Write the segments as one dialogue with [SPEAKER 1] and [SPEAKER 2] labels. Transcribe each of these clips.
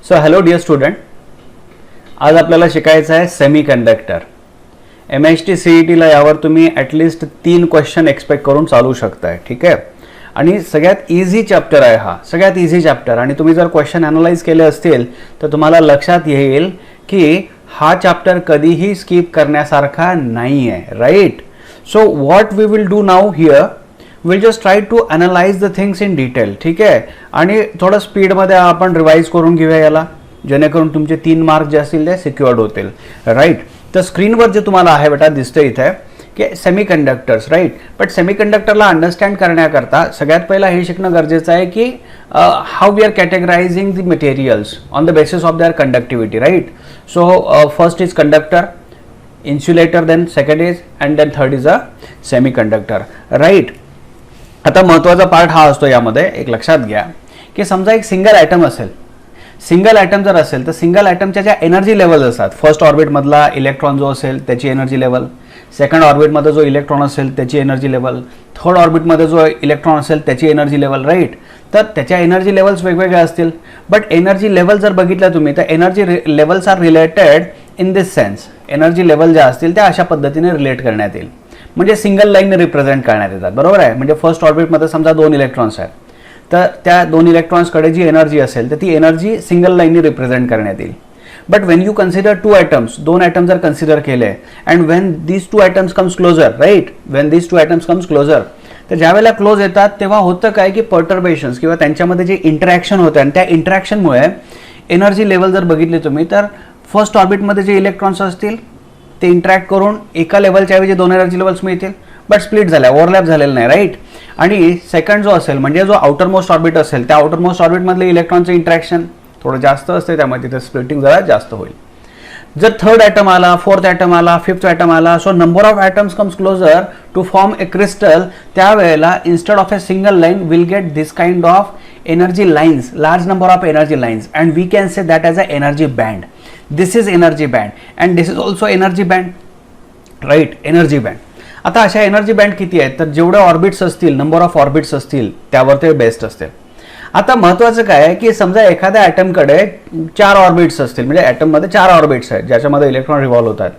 [SPEAKER 1] So hello dear student, आज आपल्याला शिकायचं आहे सेमीकंडक्टर. MHT CETला यावर तुम्ही ॲटलिस्ट 3 क्वेश्चन एक्सपेक्ट करून चालू शकताय. ठीक आहे. आणि सगळ्यात इझी चॅप्टर आहे हा, सगळ्यात इझी चॅप्टर. आणि तुम्ही जर क्वेश्चन ॲनालाइज केले असतील तर तुम्हाला लक्षात येईल की हा चॅप्टर कधीही स्किप करण्यासारखा नाही आहे. Right. So what we will do now here, will just try to analyse the things in detail. ठीक आहे. आणि थोडं स्पीडमध्ये आपण रिवाइज करून घेऊया याला, जेणेकरून तुमचे 3 मार्क जे असतील ते सिक्युअर्ड होतील. राईट. तर स्क्रीनवर जे तुम्हाला आहे बेटा दिसतं इथे की सेमीकंडक्टर्स. राईट. बट सेमीकंडक्टरला अंडरस्टँड करण्याकरता सगळ्यात पहिला हे शिकणं गरजेचं आहे की how we are categorising the materials on the basis of their conductivity. Right. So first is conductor, insulator, then second is and then third is a semiconductor. Right. आता महत्त्वाचा पार्ट हा असतो यामध्ये, एक लक्षात घ्या की समजा एक सिंगल ॲटम असेल, सिंगल ॲटम जर असेल तर सिंगल ॲटमच्या ज्या एनर्जी लेवल्स असतात, फर्स्ट ऑर्बिटमधला इलेक्ट्रॉन जो असेल त्याची एनर्जी लेवल, सेकंड ऑर्बिटमध्ये जो इलेक्ट्रॉन असेल त्याची एनर्जी लेवल, थर्ड ऑर्बिटमध्ये जो इलेक्ट्रॉन असेल त्याची एनर्जी लेवल. राईट. तर त्याच्या एनर्जी लेवल्स वेगवेगळ्या असतील. बट एनर्जी लेवल जर बघितलं तुम्ही तर energy levels are related in this sense. Energy level ज्या असतील त्या अशा पद्धतीने रिलेट करण्यात येईल, म्हणजे सिंगल लाईनने रिप्रेझेंट करण्यात येतात. बरोबर आहे. म्हणजे फर्स्ट ऑर्बिटमध्ये समजा 2 इलेक्ट्रॉन्स आहेत, तर त्या 2 इलेक्ट्रॉन्सकडे जी एनर्जी असेल तर ती एनर्जी सिंगल लाईनने रिप्रेझेंट करण्यात येईल. But when you consider 2 atoms, 2 atom जर कन्सिडर केले and when these 2 atoms comes closer, right, when these 2 atoms comes closer, तर ज्या वेळेला क्लोज येतात तेव्हा होतं काय की पर्टर्बेशन्स किंवा त्यांच्यामध्ये जे इंटरॅक्शन होतं आणि त्या इंटरॅक्शनमुळे एनर्जी लेवल जर बघितली तुम्ही तर फर्स्ट ऑर्बिटमध्ये जे इलेक्ट्रॉन्स असतील ते इंटरॅक्ट करून एका लेवलच्या ऐवजी 2 एनर्जी लेवल्स मिळतील, बट स्प्लिट झाल्या, ओव्हरलॅप झालेलं नाही. राईट. आणि सेकंड जो असेल म्हणजे जो आउटर मोस्ट ऑर्बिट असेल त्या आउटर मोस्ट ऑर्बिटमधले इलेक्ट्रॉनचं इंटरॅक्शन थोडं जास्त असते, त्यामुळे तिथे स्प्लिटिंग जरा जास्त होईल. जर थर्ड ॲटम आला, फोर्थ ॲटम आला, फिफ्थ ॲटम आला, so number of atoms comes closer to form a crystal, त्यावेळेला instead of a single line will get this kind of energy lines, large number of energy lines, and we can say that as a energy band. This is energy band and this is also energy band. Right. Energy band. आता अशा energy band किती आहेत तर जेवढे orbits असतील, number of orbits असतील त्यावर ते बेस्ट असते. आता महत्त्वाचं काय आहे की समजा एखाद्या ॲटमकडे 4 ऑर्बिट्स असतील, म्हणजे ॲटममध्ये 4 ऑर्बिट्स आहेत ज्याच्यामध्ये इलेक्ट्रॉन रिव्हॉल्व होतात,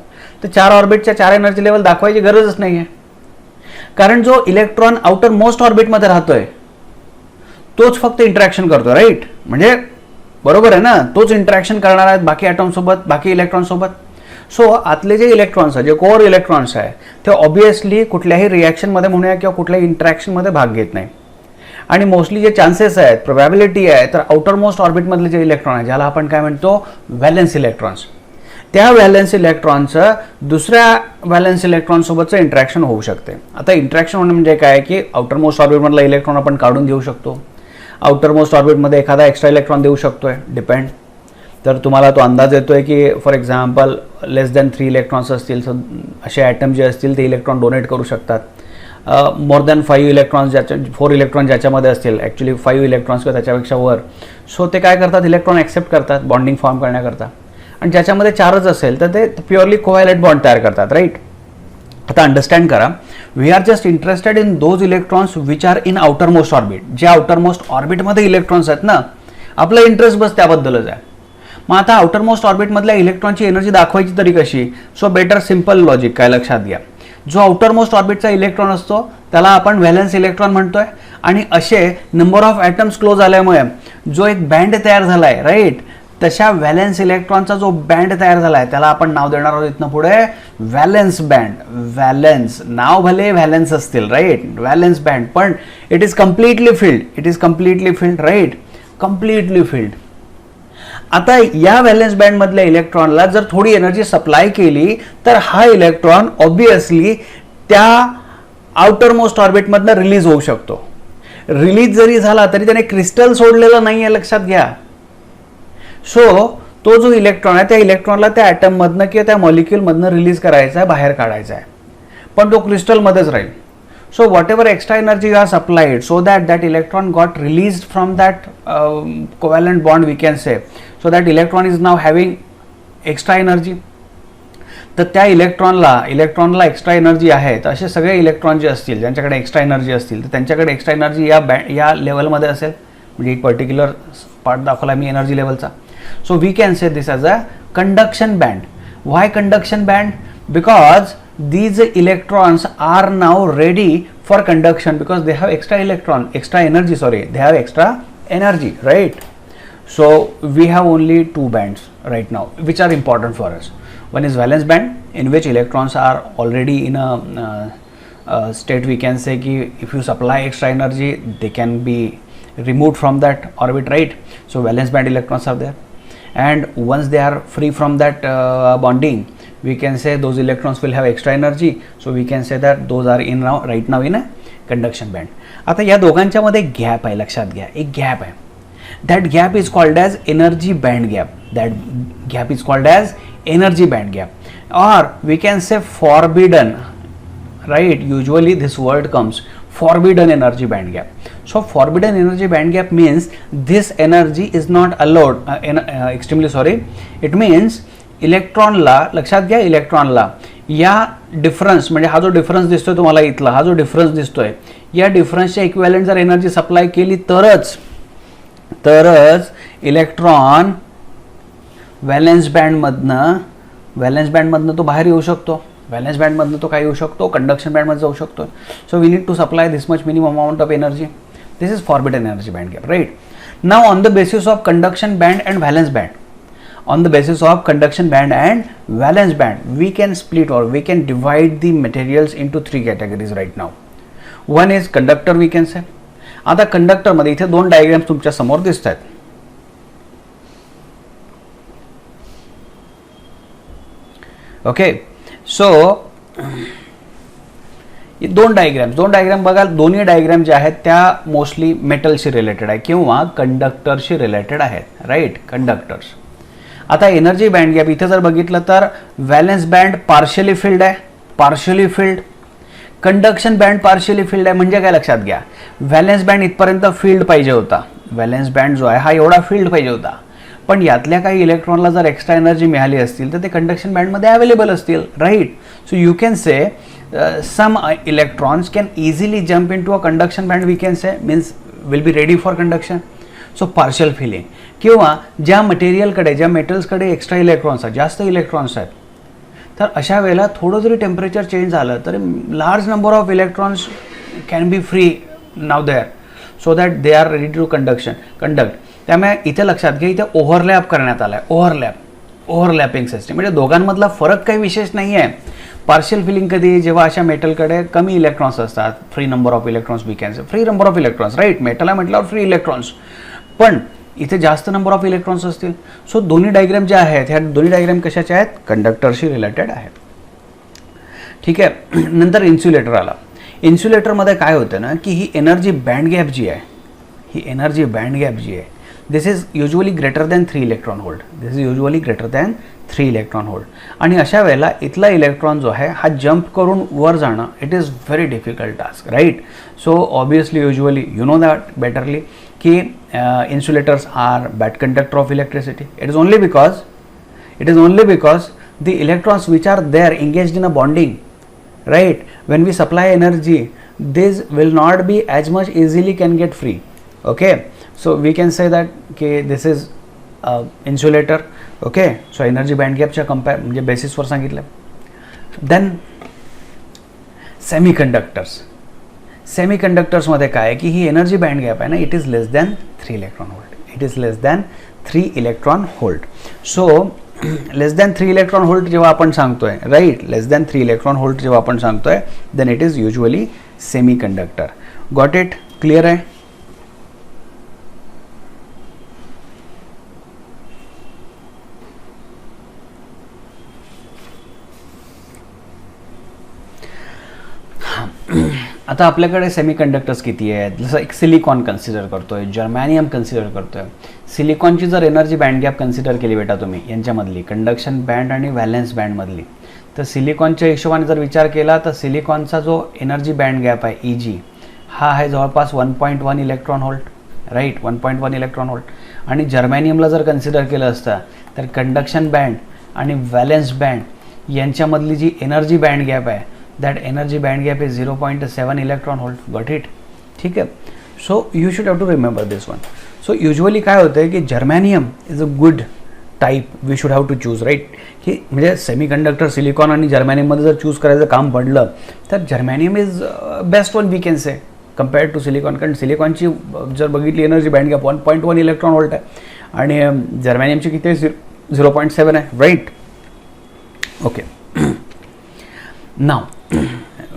[SPEAKER 1] तर 4 ऑर्बिटच्या 4 एनर्जी लेवल दाखवायची गरजच नाही आहे, कारण जो इलेक्ट्रॉन आउटर मोस्ट ऑर्बिटमध्ये राहतोय तोच फक्त इंटरॅक्शन करतो. राईट. म्हणजे बरोबर आहे ना, तोच इंटरॅक्शन करणार आहेत बाकी ॲटमसोबत, बाकी इलेक्ट्रॉनसोबत. सो आतले जे इलेक्ट्रॉन्स आहेत, जे कोअर इलेक्ट्रॉन्स आहे, ते ऑब्वियसली कुठल्याही रिॲक्शनमध्ये म्हणूया किंवा कुठल्याही इंटरॅक्शनमध्ये भाग घेत नाही. आणि मोस्टली जे चान्सेस आहेत, प्रोबॅबिलिटी आहे, तर आउटर मोस्ट ऑर्बिटमधले जे इलेक्ट्रॉन आहे ज्याला आपण काय म्हणतो व्हॅलेन्स इलेक्ट्रॉन्स, त्या व्हॅलेन्स इलेक्ट्रॉनचं दुसऱ्या व्हॅलेन्स इलेक्ट्रॉनसोबतचं इंटरॅक्शन होऊ शकते. आता इंटरॅक्शन होणं म्हणजे काय की आउटर मोस्ट ऑर्बिटमधला इलेक्ट्रॉन आपण काढून घेऊ शकतो, आउटर मोस्ट ऑर्बिटमध्ये एखादा एक्स्ट्रा इलेक्ट्रॉन देऊ शकतोय, डिपेंड. तर तुम्हाला तो अंदाज येतोय की for example less than 3 electrons असतील, सो असे ॲटम जे असतील ते इलेक्ट्रॉन डोनेट करू शकतात. मोर दॅन 5 इलेक्ट्रॉन्स, 4 इलेक्ट्रॉन ज्याच्यामध्ये असतील, ॲक्च्युली 5 इलेक्ट्रॉन्स किंवा त्याच्यापेक्षा वर, सो ते काय करतात, इलेक्ट्रॉन ॲक्सेप्ट करतात बॉन्डिंग फॉर्म करण्याकरता. आणि ज्याच्यामध्ये 4च असेल तर ते प्युअरली कोव्हॅलेंट बॉन्ड तयार करतात. राईट. आता अंडरस्टँड करा, we are just interested in those electrons which are in outer most orbit. जे आउटर मोस्ट ऑर्बिटमध्ये इलेक्ट्रॉन्स आहेत ना, आपला इंटरेस्ट बस त्याबद्दलच आहे. मग आता आउटर मोस्ट ऑर्बिटमधल्या इलेक्ट्रॉनची एनर्जी दाखवायची तरी कशी? सो बेटर सिम्पल लॉजिक काय लक्षात घ्या, जो आउटर मोस्ट ऑर्बिटचा इलेक्ट्रॉन असतो त्याला आपण व्हॅलेन्स इलेक्ट्रॉन म्हणतोय, आणि असे नंबर ऑफ ॲटम्स क्लोज झाल्यामुळे जो एक बँड तयार झाला आहे, राईट, तशा व्हॅलेन्स इलेक्ट्रॉनचा जो बँड तयार झाला आहे त्याला आपण नाव देणार आहोत इथनं पुढे व्हॅलेन्स बँड. व्हॅलेन्स नाव भले व्हॅलेन्स असतील, राईट, व्हॅलेन्स बँड, पण it is completely filled, it is completely filled. Right. Completely filled. आता या व्हॅलेन्स बँडमधल्या इलेक्ट्रॉनला जर थोडी एनर्जी सप्लाय केली तर हा इलेक्ट्रॉन ऑब्वियसली त्या आउटर मोस्ट ऑर्बिटमधनं रिलीज होऊ शकतो. रिलीज जरी झाला तरी त्याने क्रिस्टल सोडलेलं नाही आहे, लक्षात घ्या. सो तो जो इलेक्ट्रॉन आहे त्या इलेक्ट्रॉनला त्या ॲटममधनं किंवा त्या मॉलिक्युलमधनं रिलीज करायचा आहे, बाहेर काढायचा आहे, पण तो क्रिस्टलमध्येच राहील. So whatever extra energy you have supplied, so that electron got released from that covalent bond, we can say, so that electron is now having extra energy. तर त्या इलेक्ट्रॉनला एक्स्ट्रा एनर्जी आहे, तर असे सगळे इलेक्ट्रॉन जे असतील ज्यांच्याकडे एक्स्ट्रा एनर्जी असतील तर त्यांच्याकडे एक्स्ट्रा एनर्जी या लेवलमध्ये असेल, म्हणजे एक पर्टिक्युलर पार्ट दाखवला मी एनर्जी लेवलचा. So we can say this as a conduction band. Why conduction band? Because these electrons are now ready for conduction because they have extra energy, right? So we have only two bands right now which are important for us. One is valence band, in which electrons are already in a state, we can say ki if you supply extra energy they can be removed from that orbit, right? So valence band electrons are there, and once they are free from that bonding, we can say those electrons will have extra energy, so we can say that those are right now in a conduction band. आता या दोघांच्या मध्ये gap आहे, लक्षात घ्या, एक gap आहे. that gap is called as energy band gap. That gap is called as energy band gap, or we can say forbidden, right? Usually this word comes, forbidden energy band gap. So forbidden energy band gap means this energy is not allowed, extremely sorry, it means इलेक्ट्रॉनला, लक्षात घ्या, इलेक्ट्रॉनला या difference, म्हणजे हा जो difference दिसतोय तुम्हाला इथला, हा जो डिफरन्स दिसतोय, या डिफरन्सच्या इक्विव्हॅलंट जर एनर्जी सप्लाय केली तरच इलेक्ट्रॉन व्हॅलेन्स बँडमधनं तो बाहेर येऊ शकतो, व्हॅलेन्स बँडमधनं तो काय येऊ शकतो, कंडक्शन बँडमध्ये जाऊ शकतो. So we need to supply this much minimum amount of energy. This is forbidden energy band gap, right? Now on the basis of conduction band and valence band, on the basis of conduction band and valence band, we can split or we can divide the materials into three categories right now. One is conductor, we can say. आता conductor मध्ये इथे दोन diagrams तुमच्या समोर दिसत आहेत. Okay, so दोन diagram बघा, दोन्ही डायग्राम जे आहेत त्या मोस्टली मेटलशी रिलेटेड आहे किंवा कंडक्टरशी रिलेटेड आहेत, राईट? कंडक्टर्स. आता एनर्जी बँड गॅप इथे जर बघितलं तर व्हॅलेन्स बँड पार्शियली फिल्ड आहे, partially field. Conduction band partially field आहे. म्हणजे काय, लक्षात घ्या, व्हॅलेन्स बँड इथपर्यंत फील्ड पाहिजे होता, व्हॅलेन्स बँड जो आहे हा एवढा फील्ड पाहिजे होता, पण यातल्या काही इलेक्ट्रॉनला जर एक्स्ट्रा एनर्जी मिळाली असतील तर ते कंडक्शन बँडमध्ये अवेलेबल असतील, right? So you can say some electrons can easily jump in to a conduction band, we can say means will be ready for conduction. So partial filling. किंवा ज्या मटेरियलकडे, ज्या मेटल्सकडे extra electrons आहेत, जास्त electrons आहेत, तर अशा वेळेला थोडं जरी टेम्परेचर चेंज झालं तरी large number of electrons can be free now there, so that they are ready to conduct. त्यामुळे इथे लक्षात घ्या, इथे ओव्हरलॅप करण्यात आला आहे, ओव्हरलॅपिंग सिस्टम. म्हणजे दोघांमधला फरक काही विशेष नाही आहे. पार्शियल फिलिंग कधी, जेव्हा अशा मेटलकडे कमी इलेक्ट्रॉन्स असतात, free number of electrons, we can say free number of electrons, right? Metal आहे म्हटल्यावर फ्री इलेक्ट्रॉन्स, पण इथे जास्त नंबर ऑफ इलेक्ट्रॉन्स असतील. सो दोन्ही डायग्राम ज्या आहेत, ह्या दोन्ही डायग्राम कशाचे आहेत? कंडक्टरशी रिलेटेड आहेत, ठीक आहे? नंतर इन्सुलेटर आला. इन्सुलेटरमध्ये काय होतं ना, की ही एनर्जी बँड गॅप जी आहे, this is usually greater than 3 electron volt. आणि अशा वेळेला इथला इलेक्ट्रॉन जो आहे हा जम्प करून वर जाणं, it is very difficult task, right? So obviously usually you know that betterly कि insulators are bad conductor of electricity. It is only because the electrons which are there engaged in a bonding, right? When we supply energy, this will not be as much easily can get free. Okay, so we can say that okay, this is insulator. Okay, so energy band gap च्या compare म्हणजे basis वर सांगितलं. Then semiconductors मध्ये काय आहे की ही energy band gap आहे ना, it is less than 3 electron volt. So less than 3 electron volt जेव्हा आपण सांगतोय, right, less than 3 electron volt जेव्हा आपण सांगतोय, then it is usually semiconductor. Got it? Clear आहे? आता आपल्याकडे सेमीकंडक्टर्स किती आहेत? जसं एक सिलिकॉन कन्सिडर करतोय, जर्मॅनियम कन्सिडर करतोय. सिलिकॉनची जर एनर्जी बँड गॅप कन्सिडर केली बेटा तुम्ही यांच्यामधली, कंडक्शन बँड आणि व्हॅलेन्स बँडमधली, तर सिलिकॉनच्या हिशोबाने जर विचार केला तर सिलिकॉनचा जो एनर्जी बँड गॅप आहे EG हा आहे जवळपास 1.1 electron volt, right? 1.1 electron volt. आणि जर्मॅनियमला जर कन्सिडर केलं असतं तर कंडक्शन बँड आणि व्हॅलेन्स बँड यांच्यामधली जी एनर्जी बँड गॅप आहे, that energy band gap is 0.7 electron volt. Got it? ठीक है. So you should have to remember this one. So usually काय होतं आहे की germanium is a good type we should have to choose right, की म्हणजे semiconductor silicon आणि जर्मॅनियममध्ये जर चूज करायचं काम पडलं तर germanium is best one we can say compared to silicon. कारण सिलिकॉनची जर बघितली energy band gap 1.1 electron volt आहे आणि जर्मॅनियमची किती आहे 0.7 आहे right. Okay, now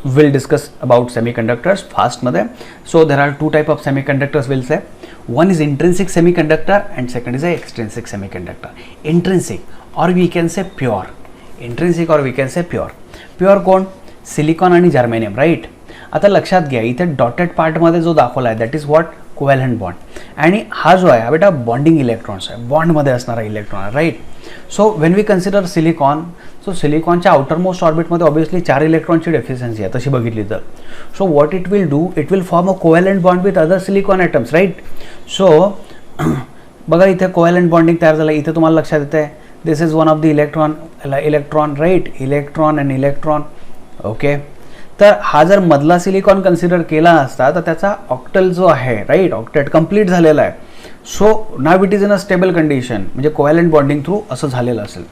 [SPEAKER 1] we'll discuss about semiconductors fast मध्ये. So there are two type of semiconductors we'll say. One is intrinsic semiconductor and second is a extrinsic semiconductor. Intrinsic or we can say pure. Intrinsic or we can say pure. Pure कोण? Silicon आणि germanium right. आता लक्षात घ्या इथे dotted पार्टमध्ये जो दाखवला आहे that is what covalent bond, आणि हा जो आहे हा बेटा बॉन्डिंग इलेक्ट्रॉन्स आहे, बॉन्डमध्ये असणारा इलेक्ट्रॉन आहे right. So when we consider silicon, so सिलिकॉनच्या आउटरमोस्ट ऑर्बिटमध्ये ऑब्वियसली 4 इलेक्ट्रॉनची डेफिशियन्सी आहे तशी बघितली तर. So what it will do, it will form a covalent bond with other silicon atoms right. So बघा इथे कोव्हॅलंट बॉन्डिंग तयार झालं, इथे तुम्हाला लक्षात येते this is one of the electron right, electron and electron. Okay, तर हा जर मधला सिलिकॉन कन्सिडर केला असता तर त्याचा ऑक्टल जो आहे राईट, ऑक्टेट कंप्लीट झालेला आहे. So now it is in a stable condition, म्हणजे कोव्हॅलंट बॉन्डिंग थ्रू असं झालेलं असेल.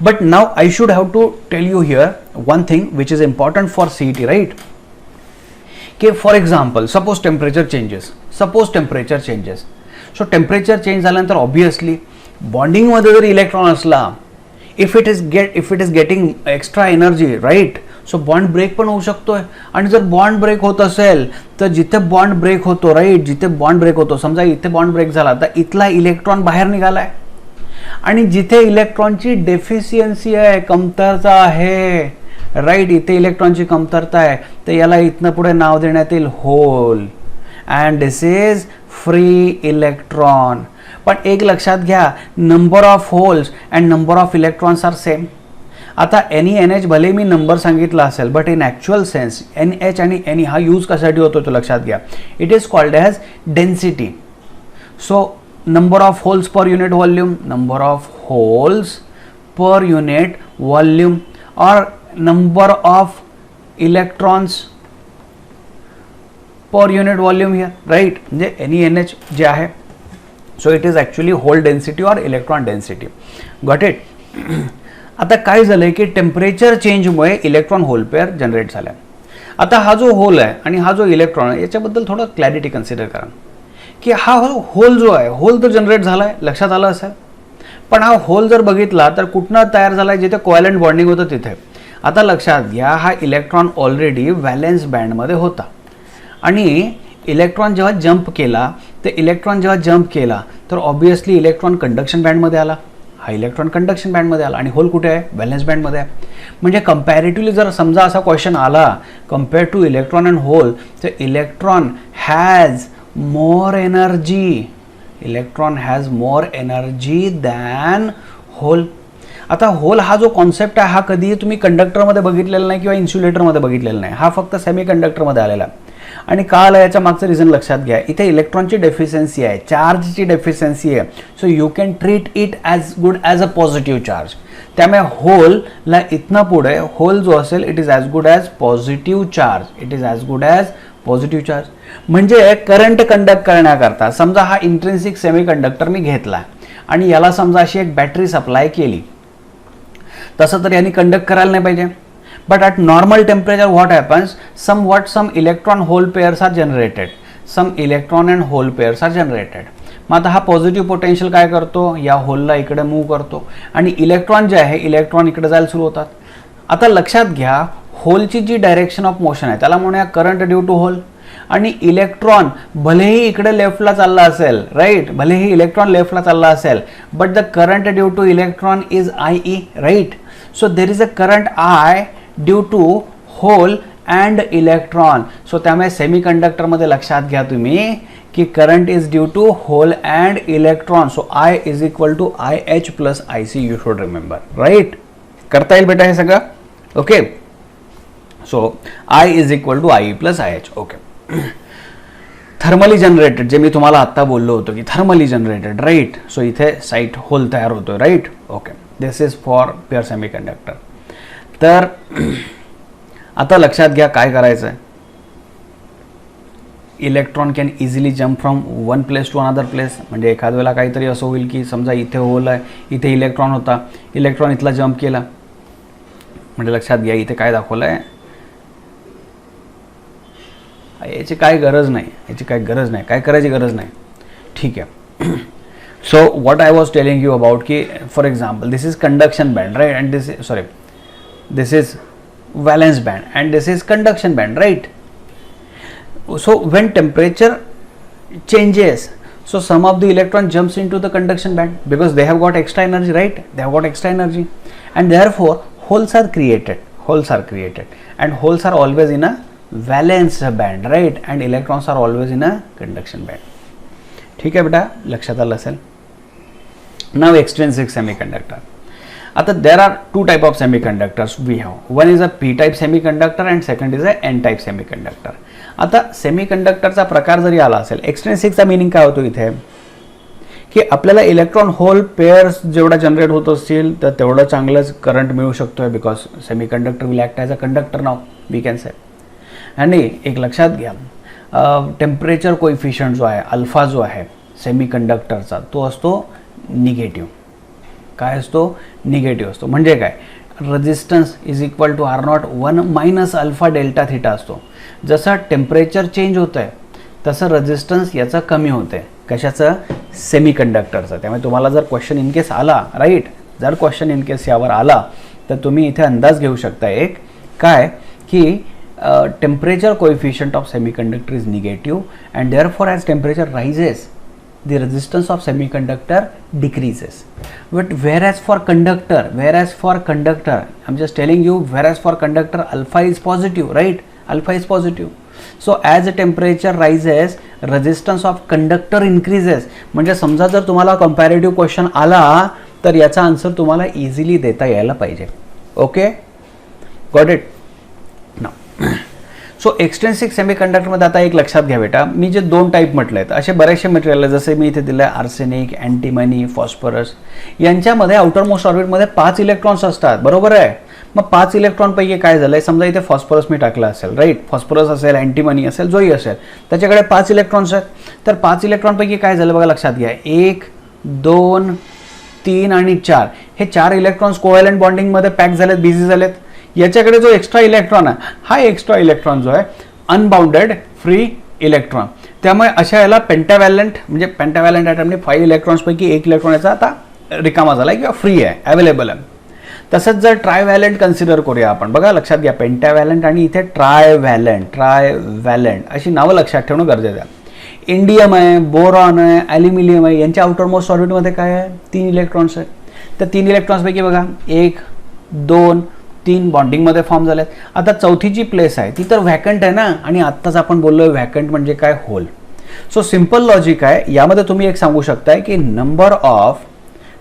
[SPEAKER 1] But now I should have to tell you here one thing which is important for CET right, की for example suppose temperature changes, so temperature change झाल्यानंतर obviously बॉन्डिंगमध्ये जर electron असला, if it is getting extra energy right, so bond break पण होऊ शकतोय. आणि जर बॉन्ड ब्रेक होत असेल तर जिथे बॉन्ड ब्रेक होतो राईट, जिथे बॉन्ड ब्रेक होतो, समजा इथे बॉन्ड ब्रेक झाला तर इथला इलेक्ट्रॉन बाहेर निघालाय, आणि जिथे इलेक्ट्रॉनची डेफिशियन्सी आहे, कमतरता आहे राईट, इथे इलेक्ट्रॉनची कमतरता आहे, तर याला इथनं पुढे नाव देण्यात येईल hole, and this is free electron. पण एक लक्षात घ्या, number of holes and number of electrons are same. आता NH भले मी नंबर सांगितला असेल, but in actual sense NH आणि NE हा यूज कशासाठी होतो तो लक्षात घ्या. It is called as density. So number of holes per unit volume, number of holes per unit volume, और number of electrons per unit volume here right, म्हणजे NH जे आहे. So it is actually hole density और electron density. Got it. आता काय झालंय की temperature चेंजमुळे इलेक्ट्रॉन होल पेअर जनरेट झाला. आता हा जो होल आहे आणि हा जो इलेक्ट्रॉन आहे याच्याबद्दल थोडं क्लॅरिटी कन्सिडर करा, की हा होल जो आहे, होल तर जनरेट झाला आहे लक्षात आलं असेल, पण हा होल जर बघितला तर कुठनं तयार झाला आहे, जिथे कोव्हॅलंट बॉन्डिंग होतं तिथे. आता लक्षात घ्या हा इलेक्ट्रॉन ऑलरेडी व्हॅलेन्स बँडमध्ये होता, आणि इलेक्ट्रॉन जेव्हा जंप केला तर ऑब्वियसली इलेक्ट्रॉन कंडक्शन बँडमध्ये आला, हा इलेक्ट्रॉन कंडक्शन बँडमध्ये आला, आणि होल कुठे आहे, व्हॅलेन्स बँडमध्ये आहे. म्हणजे कंपॅरेटिव्हली जर समजा असा क्वेश्चन आला compare to electron and hole, तर electron has more energy than hole. आता होल हा जो कॉन्सेप्ट आहे हा कधीही तुम्ही कंडक्टरमध्ये बघितलेला नाही किंवा इन्सुलेटरमध्ये बघितलेला नाही, हा फक्त सेमीकंडक्टरमध्ये आलेला आहे. आणि का आला याच्या मागचं रिझन लक्षात घ्या, इथे इलेक्ट्रॉनची डेफिशियन्सी आहे, चार्जची डेफिशियन्सी आहे. So you can treat it as good as a positive charge. त्यामुळे होलला इथनं पुढे होल जो असेल it is as good as positive charge. म्हणजे करंट कंडक्ट करण्याकरता समजा हा इंट्रिन्सिक सेमीकंडक्टर मी घेतला आणि याला समजा अशी एक बॅटरी सप्लाय केली, तसं तर यांनी कंडक्ट करायला नाही पाहिजे. But at normal temperature what happens, some electron hole pairs are generated, some electron and hole pairs are generated. मग आता हा पॉझिटिव्ह पोटेन्शियल काय करतो, या होलला इकडे मूव्ह करतो, आणि इलेक्ट्रॉन जे आहे इलेक्ट्रॉन इकडे जायला सुरू होतात. आता लक्षात घ्या होलची जी डायरेक्शन ऑफ मोशन आहे त्याला म्हणूया करंट ड्यू टू होल, आणि इलेक्ट्रॉन भलेही इकडे लेफ्टला चालला असेल राईट, भलेही इलेक्ट्रॉन लेफ्टला चालला असेल, but the current due to electron is IE right. So there is a current I due to hole and electron. So त्यामुळे सेमीकंडक्टरमध्ये लक्षात घ्या तुम्ही की current is due to hole and electron. So I is equal to IH plus IC, you should remember right. करता येईल बेटा हे सगळं. Okay, so I is equal to IE plus IH. Okay, thermally generated, जे मी तुम्हाला आत्ता बोललो होतो की थर्मली जनरेटेड राईट. सो इथे साईट होल तयार होतोय right. Okay, this is for pure semiconductor. तर आता लक्षात घ्या काय करायचं आहे, electron can easily jump from one place to another place. म्हणजे एखाद्या वेळेला काहीतरी असं होईल की समजा इथे होल आहे, इथे इलेक्ट्रॉन होता, इलेक्ट्रॉन इथला जम्प केला. म्हणजे लक्षात घ्या इथे काय दाखवलं आहे, याची काय गरज नाही, काय करायची गरज नाही. ठीक आहे. So what I was telling you about की for example this is conduction band right, and this is valence band and this is conduction band, right? So when temperature changes, so some of the electron jumps into the conduction band because they have got extra energy, right? They have got extra energy, and therefore holes are created and holes are always in a valence band, right? And electrons are always in a conduction band. ठीक आहे बेटा, लक्षात आलं असेल. Now extrinsic semiconductor. आता there are two type of semiconductors we have. One is a p-type semiconductor and second is a n-type semiconductor. आता सेमीकंडक्टरचा प्रकार जरी आला असेल, एक्सट्रिन्सिकचा मीनिंग काय होतो इथे की आपल्याला इलेक्ट्रॉन होल पेअर्स जेवढा जनरेट होत असतील तर तेवढं चांगलंच करंट मिळू शकतोय because semiconductor will act as a conductor now we can say. आणि एक लक्षात घ्या, टेम्परेचर कोइफिशियंट जो आहे अल्फा जो आहे सेमीकंडक्टरचा तो असतो निगेटिव्ह. काय असतो, निगेटिव्ह असतो. म्हणजे काय, resistance is equal to R naught 1 minus alpha delta theta असतो. जसं टेम्परेचर चेंज होतं आहे तसं रेजिस्टन्स याचं कमी होतं आहे. कशाचं, सेमीकंडक्टरचं. त्यामुळे तुम्हाला जर क्वेश्चन इन केस आला, राईट, जर क्वेश्चन इन केस यावर आला तर तुम्ही इथे अंदाज घेऊ शकता एक काय की temperature coefficient of semiconductor is negative and therefore as temperature rises the resistance of semiconductor decreases. But whereas for conductor, I'm just telling you, whereas for conductor alpha is positive, right? Alpha is positive. So as the temperature rises, resistance of conductor increases. म्हणजे समजा जर तुम्हाला comparative question आला तर याचा answer तुम्हाला easily देता यायला पाहिजे. Okay, got it. Now so extrinsic सेमीकंडक्टरमध्ये आता एक लक्षात घ्या बेटा, मी जे दोन टाईप म्हटले आहेत असे बरेचसे मटेरियल आहे. जसे मी इथे दिलं आहे आर्सेनिक, अँटीमनी, फॉस्फरस. यांच्यामध्ये आउटर मोस्ट ऑर्बिटमध्ये 5 इलेक्ट्रॉन्स असतात, बरोबर आहे. मग 5 इलेक्ट्रॉनपैकी काय झालं आहे, समजा इथे फॉस्फरस मी टाकला असेल, राईट, फॉस्फरस असेल, अँटीमनी असेल, जोही असेल, त्याच्याकडे 5 इलेक्ट्रॉन्स आहेत. तर 5 इलेक्ट्रॉनपैकी काय झालं बघा, लक्षात घ्या, 1, 2, 3 आणि 4 हे 4 इलेक्ट्रॉन्स कोव्हॅलंट बॉन्डिंगमध्ये पॅक झालेत, बिझी झालेत. याच्याकडे जो एक्स्ट्रा इलेक्ट्रॉन आहे हा एक्स्ट्रा इलेक्ट्रॉन जो आहे अनबाउंडेड फ्री इलेक्ट्रॉन. त्यामुळे अशा याला पेंटाव्हॅलंट, म्हणजे पेंटाव्हॅलंट ॲटमने 5 इलेक्ट्रॉन्सपैकी एक इलेक्ट्रॉन याचा आता रिकामा झाला आहे किंवा फ्री आहे, अवेलेबल आहे. तसंच जर ट्रायव्हॅलंट कन्सिडर करूया आपण, बघा लक्षात घ्या, पेंटाव्हॅलंट आणि इथे ट्रायव्हॅलंट अशी नावं लक्षात ठेवणं गरजेचं आहे. इंडियम आहे, बोरॉन आहे, ॲल्युमिनियम आहे, यांच्या आउटर मोस्ट ऑर्बिटमध्ये काय आहे, 3 इलेक्ट्रॉन्स आहेत. तर 3 इलेक्ट्रॉन्सपैकी बघा 1, 2, 3 बॉन्डिंगमध्ये फॉर्म झालेत. आता चौथी जी प्लेस आहे ती तर व्हॅकंट आहे ना, आणि आत्ताच आपण बोललो व्हॅकंट म्हणजे काय, होल. सो सिम्पल लॉजिक आहे यामध्ये, तुम्ही एक सांगू शकताय की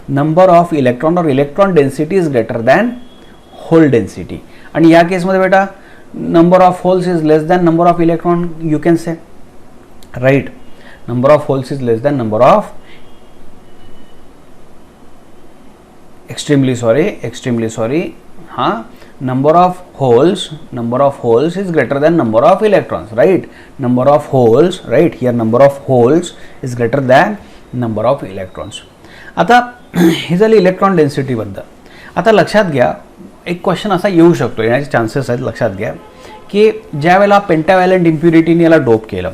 [SPEAKER 1] नंबर ऑफ इलेक्ट्रॉन और electron density is greater than hole density. आणि या केसमध्ये बेटा number of holes is less than number of electron, you can say, right. Number of holes is less than number of, extremely sorry, हाँ, number of holes is greater than number of electrons, right? Number of holes, right, here number of holes is greater than number of electrons. आता हे झाली electron density बद्दल. आता लक्षात घ्या, एक question असा येऊ शकतो, येण्याचे चान्सेस आहेत. लक्षात घ्या की ज्या वेळेला पेंटाव्हॅलंट इम्प्युरिटीने याला डोप केलं,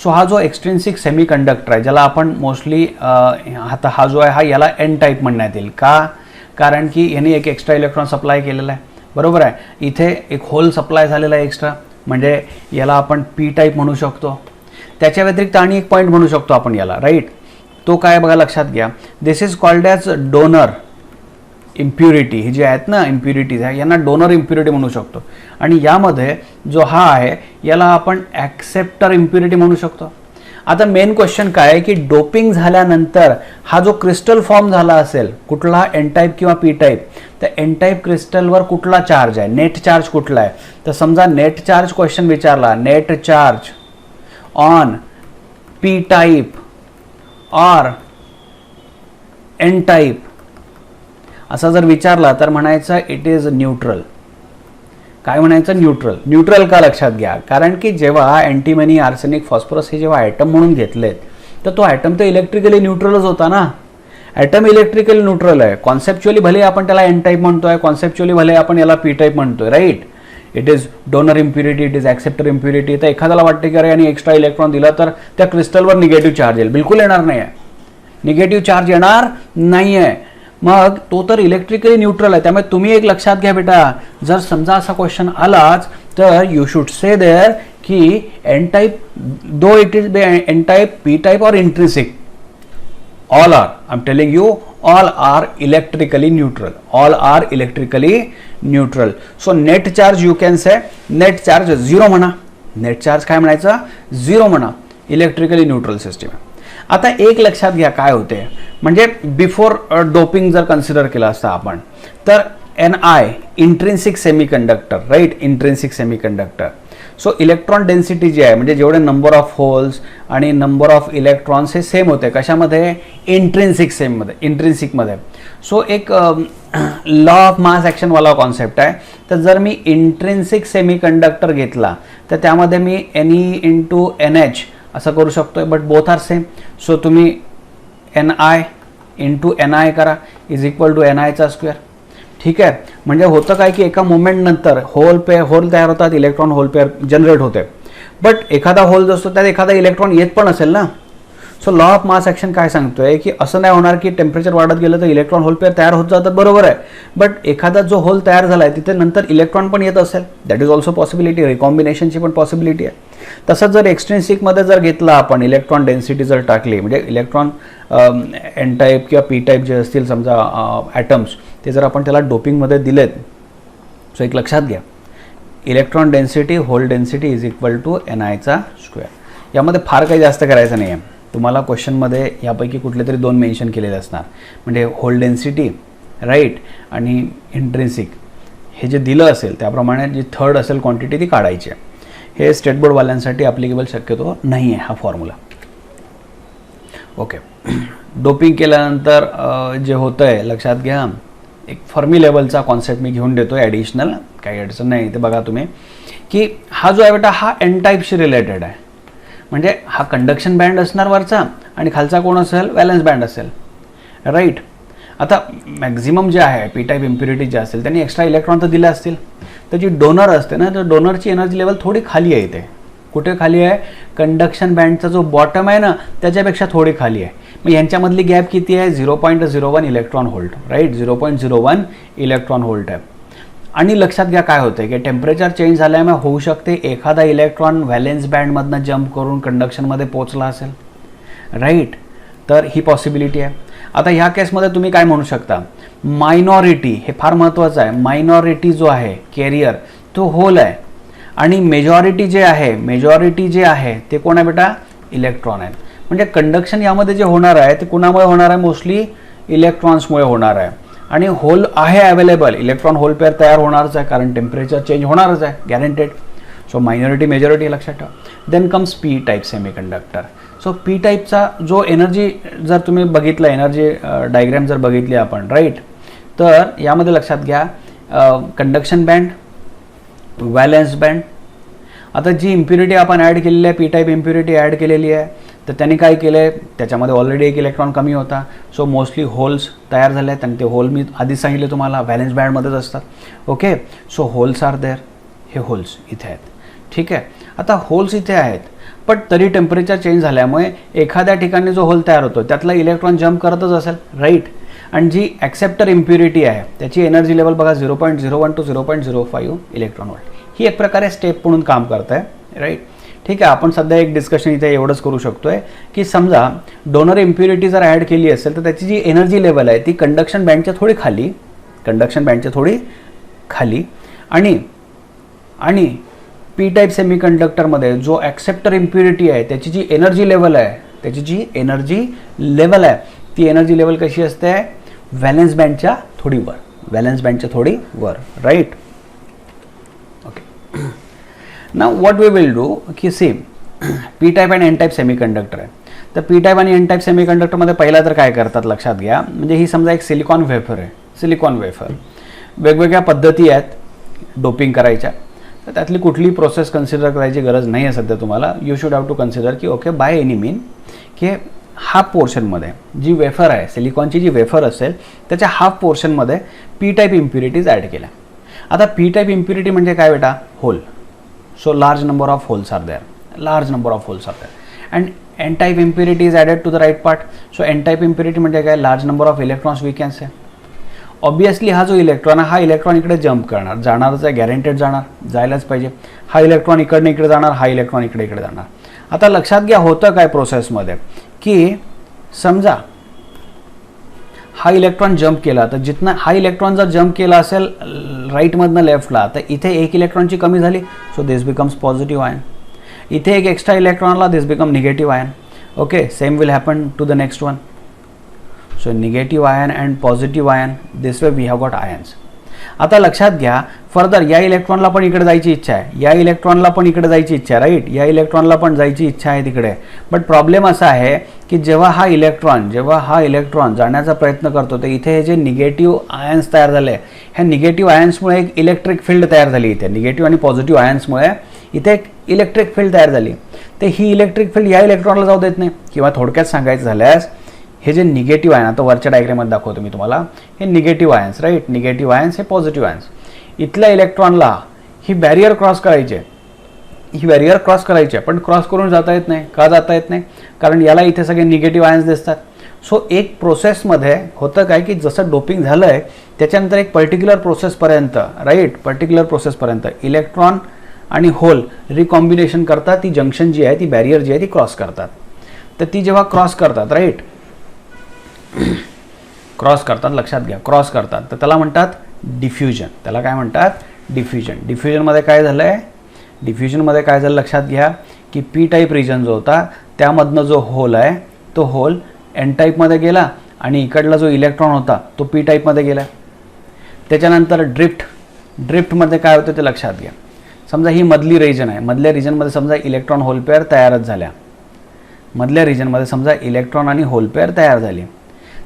[SPEAKER 1] सो हा जो एक्सट्रिन्सिक सेमीकंडक्टर आहे ज्याला आपण मोस्टली आता हा जो आहे हा याला एन टाईप म्हणण्यात येईल. का, कारण की याने एक एक्स्ट्रा इलेक्ट्रॉन सप्लाय केलेला आहे, बरोबर आहे. इथे एक होल सप्लाय झालेला आहे एक्स्ट्रा, म्हणजे याला आपण पी टाईप म्हणू शकतो. त्याच्या व्यतिरिक्त आणि एक पॉईंट म्हणू शकतो आपण याला, राईट. तो काय बघा, लक्षात घ्या, this is called as donor impurity. ही जी आहेत ना इम्प्युरिटीज आहे यांना डोनर इम्प्युरिटी म्हणू शकतो. आणि यामध्ये जो हा आहे याला आपण ॲक्सेप्टर इम्प्युरिटी म्हणू शकतो. आता मेन क्वेश्चन काय आहे की डोपिंग झाल्यानंतर हा जो क्रिस्टल फॉर्म झाला असेल कुठला, एन टाईप किंवा पी टाईप, तर एन टाईप क्रिस्टलवर कुठला चार्ज आहे, नेट चार्ज कुठला आहे. तर समजा नेट चार्ज क्वेश्चन विचारला, net charge on P type or N type असा जर विचारला तर म्हणायचं इट इज न्यूट्रल. काय म्हणायचं, न्यूट्रल. न्यूट्रल का लक्षात घ्या, कारण की जेव्हा अँटीमनी, आर्सेनिक, फॉस्फरस हे जेव्हा ॲटम म्हणून घेतलेत तर तो ॲटम तर इलेक्ट्रिकली न्यूट्रलच होता ना. ॲटम इलेक्ट्रिकली न्यूट्रल आहे. कॉन्सेप्च्युअली भले आपण त्याला एन टाईप म्हणतोय, कॉन्सेप्च्युअली भले आपण याला पी टाईप म्हणतोय, right. It is donor impurity, it is acceptor impurity. तर एखाद्याला वाटते की अरे आणि एक्स्ट्रा इलेक्ट्रॉन दिला तर त्या क्रिस्टलवर निगेटिव्ह चार्ज येईल. बिलकुल येणार नाही आहे, निगेटिव्ह चार्ज येणार नाही आहे. मग तो तर इलेक्ट्रिकली न्यूट्रल आहे. त्यामुळे तुम्ही एक लक्षात घ्या बेटा, जर समजा असा क्वेश्चन आलाच तर यू शुड से देअर की N type, though it is N type, P type और intrinsic, all are, I'm telling you, all are electrically neutral, all are electrically neutral. So net charge you can say, net charge 0 म्हणा, net charge काय म्हणायचं, 0 म्हणा, electrically neutral system आहे. आता एक लक्षात घ्या काय होते, म्हणजे बिफोर डोपिंग जर कन्सिडर केलं असतं आपण तर NI intrinsic semiconductor, right, intrinsic semiconductor. So electron density जी आहे, म्हणजे जेवढे नंबर ऑफ होल्स आणि नंबर ऑफ इलेक्ट्रॉन्स हे सेम होते. कशामध्ये, इंट्रिन्सिकमध्ये. सो एक लॉ ऑफ मास ॲक्शनवाला कॉन्सेप्ट आहे. तर जर मी इंट्रिन्सिक सेमीकंडक्टर घेतला तर त्यामध्ये मी NE इंटू NH असं करू शकतोय, but both are same. So तुम्ही NI इंटू NI करा इज इक्वल टू NIचा स्क्वेअर. ठीक आहे, म्हणजे होतं काय की एका मोमेंट नंतर होल तयार होतात, इलेक्ट्रॉन होल पेअर जनरेट होते. बट एखादा होल जो असतो त्यात एखादा इलेक्ट्रॉन येत पण असेल ना. So law of mass action काय सांगतोय की असं नाही होणार की टेम्परेचर वाढत गेलं तर इलेक्ट्रॉन होल पेअर तयार होत जातात, बरोबर आहे. बट एखादा जो होल तयार झाला आहे तिथे नंतर इलेक्ट्रॉन पण येत असेल, दॅट इज ऑल्सो पॉसिबिलिटी, रिकॉम्बिनेशनची पण पॉसिबिलिटी आहे. तसंच जर एक्स्ट्रिन्सिकमध्ये जर घेतला आपण, इलेक्ट्रॉन डेन्सिटी जर टाकली, म्हणजे इलेक्ट्रॉन एन टाईप किंवा पी टाईप जे असतील समजा ॲटम्स, ते जर आपण त्याला डोपिंगमध्ये दिलेत, सो एक लक्षात घ्या, electron density hole density is equal to NIचा स्क्वेअर. यामध्ये फार काही जास्त करायचं नाही आहे. तुम्हाला क्वेश्चनमध्ये यापैकी कुठले तरी 2 मेन्शन केलेले असणार, म्हणजे होल डेन्सिटी, राईट, आणि इंट्रिन्सिक. हे जे दिलं असेल त्याप्रमाणे जी थर्ड असेल क्वांटिटी ती काढायची आहे. हे स्टेट बोर्डवाल्यांसाठी ॲप्लिकेबल शक्यतो नाही आहे हा फॉर्म्युला. ओके, डोपिंग केल्यानंतर जे होतं आहे लक्षात घ्या, एक फर्मी लेवलचा कॉन्सेप्ट मी घेऊन देतो आहे ॲडिशनल, काही अडचण नाही. ते बघा तुम्ही की हा जो आहे बेटा हा एन टाईपशी रिलेटेड आहे. म्हणजे हा कंडक्शन बँड असणार वरचा आणि खालचा कोण असेल, व्हॅलन्स बँड असेल, राईट. आता मॅक्झिमम जे आहे पी टाईप इम्प्युरिटी जे असेल त्यांनी एक्स्ट्रा इलेक्ट्रॉन तर दिले असतील. तर जी डोनर असते ना, तर डोनरची एनर्जी लेवल थोडी खाली आहे. इथे कुठे खाली आहे, कंडक्शन बँडचा जो बॉटम आहे ना त्याच्यापेक्षा थोडी खाली आहे. मग यांच्यामधली गॅप किती आहे, 0.01 electron volt, right, 0.01 electron volt आहे. आणि लक्षात घ्या काय होतं की टेम्परेचर चेंज झाल्यामुळे होऊ शकते एखादा इलेक्ट्रॉन व्हॅलेन्स बँडमधनं जम्प करून कंडक्शनमध्ये पोहोचला असेल, राईट. तर ही पॉसिबिलिटी आहे. आता ह्या केसमध्ये तुम्ही काय म्हणू शकता, मायनॉरिटी, हे फार महत्त्वाचं आहे, मायनॉरिटी जो आहे कॅरियर तो होल आहे आणि मेजॉरिटी जे आहे ते कोण आहे बेटा, इलेक्ट्रॉन आहेत. म्हणजे कंडक्शन यामध्ये जे होणार आहे ते कुणामुळे होणार आहे, मोस्टली इलेक्ट्रॉन्समुळे होणार आहे. आणि होल आहे अवेलेबल, इलेक्ट्रॉन होल पेअर तयार होणारच आहे कारण टेम्परेचर चेंज होणारच आहे, गॅरंटेड. सो मायनॉरिटी मेजॉरिटी लक्षात ठेवा. Then comes P type semiconductor. So P टाईपचा जो एनर्जी जर तुम्ही बघितला, एनर्जी डायग्रॅम जर बघितली आपण, राईट, तर यामध्ये लक्षात घ्या कंडक्शन बँड, व्हॅलेन्स बँड. आता जी इम्प्युरिटी आपण ॲड केलेली आहे, पी टाईप इम्प्युरिटी ॲड केलेली आहे, तर त्यांनी काय केलं आहे, त्याच्यामध्ये ऑलरेडी एक इलेक्ट्रॉन कमी होता. सो मोस्टली होल्स तयार झाले आहेत आणि ते होल मी आधी सांगितले तुम्हाला व्हॅलेन्स बँडमध्येच असतात. Okay, so holes are there, हे होल्स इथे आहेत. ठीक आहे, आता होल्स इथे आहेत पण तरी टेम्परेचर चेंज झाल्यामुळे एखाद्या ठिकाणी जो होल तयार होतो त्यातला इलेक्ट्रॉन जम्प करतच असेल, राईट. आणि जी ॲक्सेप्टर इम्प्युरिटी आहे त्याची एनर्जी लेवल बघा 0.01 टू 0.05 इलेक्ट्रॉन व्होल्ट. ही एक प्रकारे स्टेप म्हणून काम करत आहे, राईट. ठीक आहे, आपण सध्या एक डिस्कशन इथे एवढंच करू शकतोय की समजा डोनर इम्प्युरिटी जर ॲड केली असेल तर त्याची जी एनर्जी लेवल आहे ती कंडक्शन बँडच्या थोडी खाली आणि पी टाईप सेमीकंडक्टरमध्ये जो ॲक्सेप्टर इम्प्युरिटी आहे त्याची जी एनर्जी लेवल आहे ती एनर्जी लेवल कशी असते, व्हॅलेन्स बँडच्या थोडी वर, right. Okay, now what we will do की सेम पी टाईप आणि एन टाईप सेमीकंडक्टर आहे. तर पी टाईप आणि एन टाईप सेमीकंडक्टरमध्ये पहिला तर काय करतात लक्षात घ्या, म्हणजे ही समजा एक सिलिकॉन वेफर आहे, वेगवेगळ्या पद्धती आहेत डोपिंग करायच्या, तर त्यातली कुठली प्रोसेस कन्सिडर करायची गरज नाही आहे सध्या तुम्हाला. You should have to consider की ओके बाय एनी मीन की हाफ पोर्शनमध्ये जी वेफर आहे, सिलिकॉनची जी वेफर असेल त्याच्या हाफ पोर्शनमध्ये पी टाईप इम्प्युरिटीज ॲड केल्या. आता पी टाईप इम्प्युरिटी म्हणजे काय बेटा? Hole. So large number of holes are there, and N type impurity is added to the right part. So N type impurity म्हणजे काय? Large number of electrons we can say. Obviously हा जो electron आहे, हा electron इकडे jump करणार, जाणारच आहे, गॅरंटेड जाणार, जायलाच पाहिजे. हा इलेक्ट्रॉन इकडनं इकडे जाणार, हा इलेक्ट्रॉन इकडे जाणार. आता लक्षात घ्या होतं काय प्रोसेसमध्ये की समजा हा इलेक्ट्रॉन जम्प केला, तर जिथनं हा इलेक्ट्रॉन जर जम्प केला असेल राईटमधनं लेफ्टला, तर इथे एक इलेक्ट्रॉनची कमी झाली, so this becomes positive ion. इथे एक एक्स्ट्रा इलेक्ट्रॉनला, this become negative ion. Okay, same will happen to the next one. So negative ion and positive ion, this way we have got ions. आता लक्षात घ्या फर्दर, या इलेक्ट्रॉनला पण इकडे जायची इच्छा आहे, या इलेक्ट्रॉनला पण इकडे जायची इच्छा आहे, राईट, या इलेक्ट्रॉनला पण जायची इच्छा आहे तिकडे. बट प्रॉब्लेम असा आहे की जेव्हा हा इलेक्ट्रॉन जाण्याचा प्रयत्न करतो, तर इथे हे जे निगेटिव्ह आयन्स तयार झाले, ह्या निगेटिव्ह आयन्समुळे एक इलेक्ट्रिक फील्ड तयार झाली. इथे निगेटिव्ह आणि पॉझिटिव्ह आयन्समुळे इथे एक इलेक्ट्रिक फील्ड तयार झाली. तर ही इलेक्ट्रिक फील्ड या इलेक्ट्रॉनला जाऊ देत नाही. किंवा थोडक्यात सांगायचं झाल्यास हे जे निगेटिव्ह आयन, आता वरच्या डायग्राममध्ये दाखवतो मी तुम्हाला, हे negative ions, right, negative ions हे पॉझिटिव्ह आयन्स. इथल्या इलेक्ट्रॉनला ही बॅरियर क्रॉस करायची आहे, पण क्रॉस करून जाता येत नाही. का जाता येत नाही? कारण याला इथे सगळे निगेटिव्ह आयन्स दिसतात. सो एक प्रोसेसमध्ये होतं काय की जसं डोपिंग झालं आहे त्याच्यानंतर एक पर्टिक्युलर प्रोसेसपर्यंत इलेक्ट्रॉन आणि होल रिकॉम्बिनेशन करतात. ती जंक्शन जी आहे, ती बॅरियर जी आहे ती क्रॉस करतात. तर ती जेव्हा क्रॉस करतात, राईट, लक्षात घ्या, क्रॉस करतात, तर त्याला म्हणतात डिफ्युजन. त्याला काय म्हणतात? डिफ्युजन. डिफ्युजनमध्ये काय झालं लक्षात घ्या की पी टाईप रिजन जो होता त्यामधनं जो होल आहे तो होल एन टाईपमध्ये गेला आणि इकडला जो इलेक्ट्रॉन होता तो पी टाईपमध्ये गेला. त्याच्यानंतर ड्रिफ्टमध्ये काय होतं ते लक्षात घ्या. समजा ही मधली रिजन आहे, मधल्या रिजनमध्ये समजा इलेक्ट्रॉन होल पेअर तयारच झाल्या, इलेक्ट्रॉन आणि होल पेअर तयार झाली.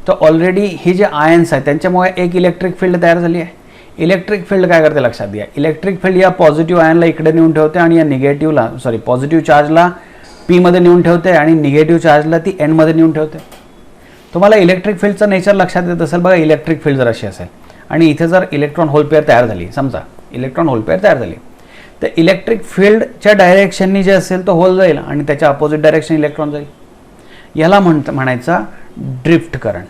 [SPEAKER 1] तर ऑलरेडी ही जे आयन्स आहेत त्यांच्यामुळे एक इलेक्ट्रिक फील्ड तयार झाली आहे. इलेक्ट्रिक फील्ड काय करते लक्षात घ्या. इलेक्ट्रिक फील्ड या पॉझिटिव्ह आयनला इकडे नेऊन ठेवते आणि या पॉझिटिव्ह चार्जला पीमध्ये नेऊन ठेवते आणि निगेटिव्ह चार्जला ती एनमध्ये नेऊन ठेवते. तुम्हाला इलेक्ट्रिक फील्डचं नेचर लक्षात येत असेल बघा. इलेक्ट्रिक फील्ड जर अशी असेल आणि इथे जर इलेक्ट्रॉन होल पेअर तयार झाली, समजा इलेक्ट्रॉन होल पेअर तयार झाली, तर इलेक्ट्रिक फील्डच्या डायरेक्शननी जे असेल तो होल जाईल आणि त्याच्या अपोजिट डायरेक्शन इलेक्ट्रॉन जाईल. याला म्हणायचा ड्रिफ्ट करंट.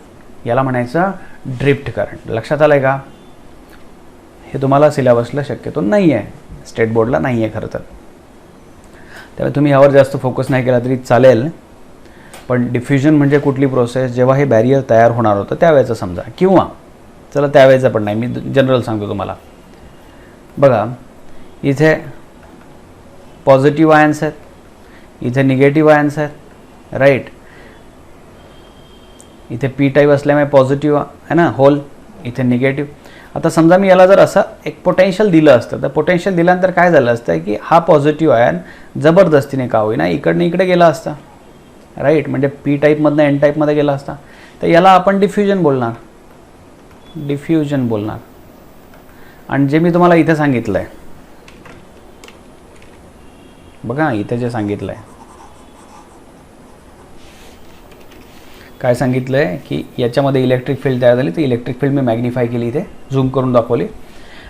[SPEAKER 1] लक्षात आलंय का? हे तुम्हाला सिलेबसला शक्यतो नाही आहे, स्टेट बोर्डला नाही आहे खरं तर, त्यामुळे तुम्ही यावर जास्त फोकस नाही केला तरी चालेल. पण डिफ्युजन म्हणजे कुठली प्रोसेस? जेव्हा हे बॅरियर तयार होणार होतं त्यावेळेचं समजा, किंवा चला त्यावेळेचं पण नाही, मी जनरल सांगतो तुम्हाला. बघा इथे पॉझिटिव्ह आयन्स आहेत, इथे निगेटिव्ह आयन्स आहेत, राईट. इथे पी टाईप असल्यामुळे पॉझिटिव्ह आहे ना होल, इथे निगेटिव्ह. आता समजा मी याला जर असं एक पोटेन्शियल दिलं असतं, तर पोटेन्शियल दिल्यानंतर काय झालं असतं की हा पॉझिटिव्ह आयन जबरदस्तीने का होईना इकडनं इकडे गेला असता, राईट, म्हणजे पी टाईपमधनं एन टाईपमध्ये गेला असता. तर याला आपण डिफ्युजन बोलणार. आणि जे मी तुम्हाला इथे सांगितलं आहे बघा, इथे जे सांगितलं आहे, काय सांगितलं आहे की याच्यामध्ये इलेक्ट्रिक फील्ड तयार झाली, तर इलेक्ट्रिक फील्ड मी मॅग्निफाय केली, इथे झूम करून दाखवली.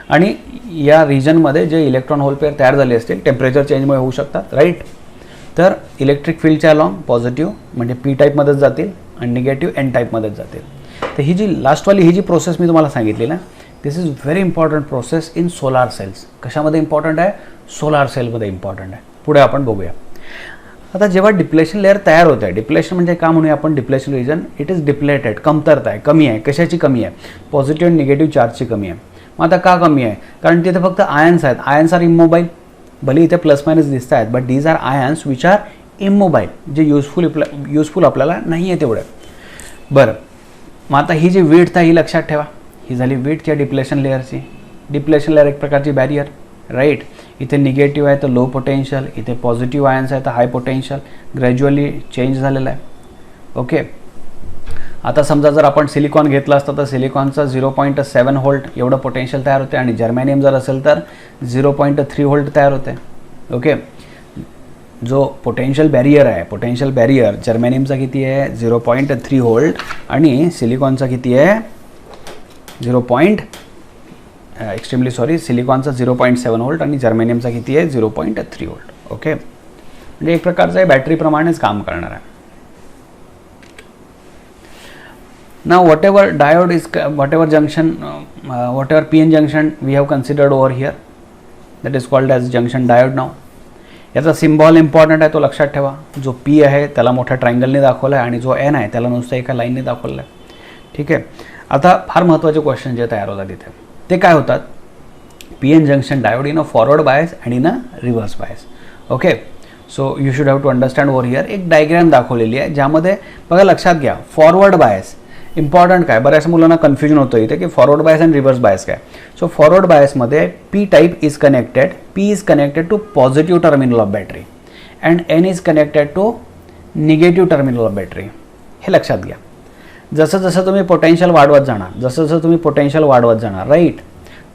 [SPEAKER 1] आणि या रिजनमध्ये जे इलेक्ट्रॉन होल पेअर तयार झाले असतील टेम्परेचर चेंजमुळे होऊ शकतात, राईट. तर इलेक्ट्रिक फील्डच्या अलॉंग पॉझिटिव्ह म्हणजे पी टाईपमध्येच जातील आणि निगेटिव्ह एन टाईपमध्येच जातील. तर ही जी लास्टवाली ही जी प्रोसेस मी तुम्हाला सांगितली ना, this is very important process in solar cells. कशामध्ये इम्पॉर्टंट आहे? सोलार सेलमध्ये इम्पॉर्टंट आहे. पुढे आपण बघूया. आता जेव्हा डिप्लेशन लेअर तयार होत आहे, डिप्लेशन म्हणजे का म्हणूया आपण depletion region, it is depleted, कमतरता आहे, कमी आहे. कशाची कमी आहे? पॉझिटिव्ह आणि निगेटिव्ह चार्जची कमी आहे. मग आता का कमी आहे? कारण तिथे फक्त आयन्स आहेत. Ions are immobile. भले इथे प्लस मायनस दिसत आहेत, but these are ions which are immobile, जे युजफुल आपल्याला नाही आहे तेवढं. बरं, मग आता ही जी विड्थ आहे ही लक्षात ठेवा. ही झाली विड्थ या डिप्लेशन लेअरची. डिप्लेशन लेअर एक प्रकारची बॅरियर, राईट. इथे निगेटिव्ह आहे तर लो पोटेन्शियल, इथे पॉझिटिव्ह आयन्स आहे तर हाय पोटेन्शियल. ग्रॅज्युअली चेंज झालेला आहे. ओके. आता समजा जर आपण सिलिकॉन घेतला असता तर सिलिकॉनचा 0.7 व्होल्ट एवढं पोटेन्शियल तयार होते आणि जर्मेनियम जर असेल तर 0.3 व्होल्ट तयार होते. ओके, जो पोटेन्शियल बॅरियर आहे, पोटेन्शियल बॅरियर जर्मेनियमचा किती आहे 0.3 व्होल्ट आणि सिलिकॉनचा किती आहे सिलिकॉनचा 0.7 व्होल्ट आणि जर्मेनियमचा किती आहे 0.3 व्होल्ट. ओके, म्हणजे एक प्रकारचं हे बॅटरीप्रमाणेच काम करणार आहे. Now whatever diode is, whatever PN junction we have considered over here, that is called as junction diode now. याचा सिम्बॉल इम्पॉर्टंट आहे, तो लक्षात ठेवा. जो P आहे त्याला मोठ्या ट्रायंगलने दाखवला आहे आणि जो N आहे त्याला नुसतं एका लाईनने दाखवलं आहे. ठीक आहे, आता फार महत्त्वाचे क्वेश्चन जे तयार होतात इथे ते काय होतात, PN junction diode in a forward bias and in a reverse bias. Okay, so you should have to understand over here. एक डायग्राम दाखवलेली आहे ज्यामध्ये बघा लक्षात घ्या फॉरवर्ड बायस इम्पॉर्टंट काय, बऱ्याच मुलांना कन्फ्युजन होतं इथे की फॉरवर्ड बायस आणि रिव्हर्स बायस काय. सो फॉरवर्ड बायसमध्ये P type is connected to positive terminal of battery and N is connected to negative terminal of battery. हे लक्षात घ्या. जसं जसं तुम्ही पोटेन्शियल वाढवत जाणार राईट,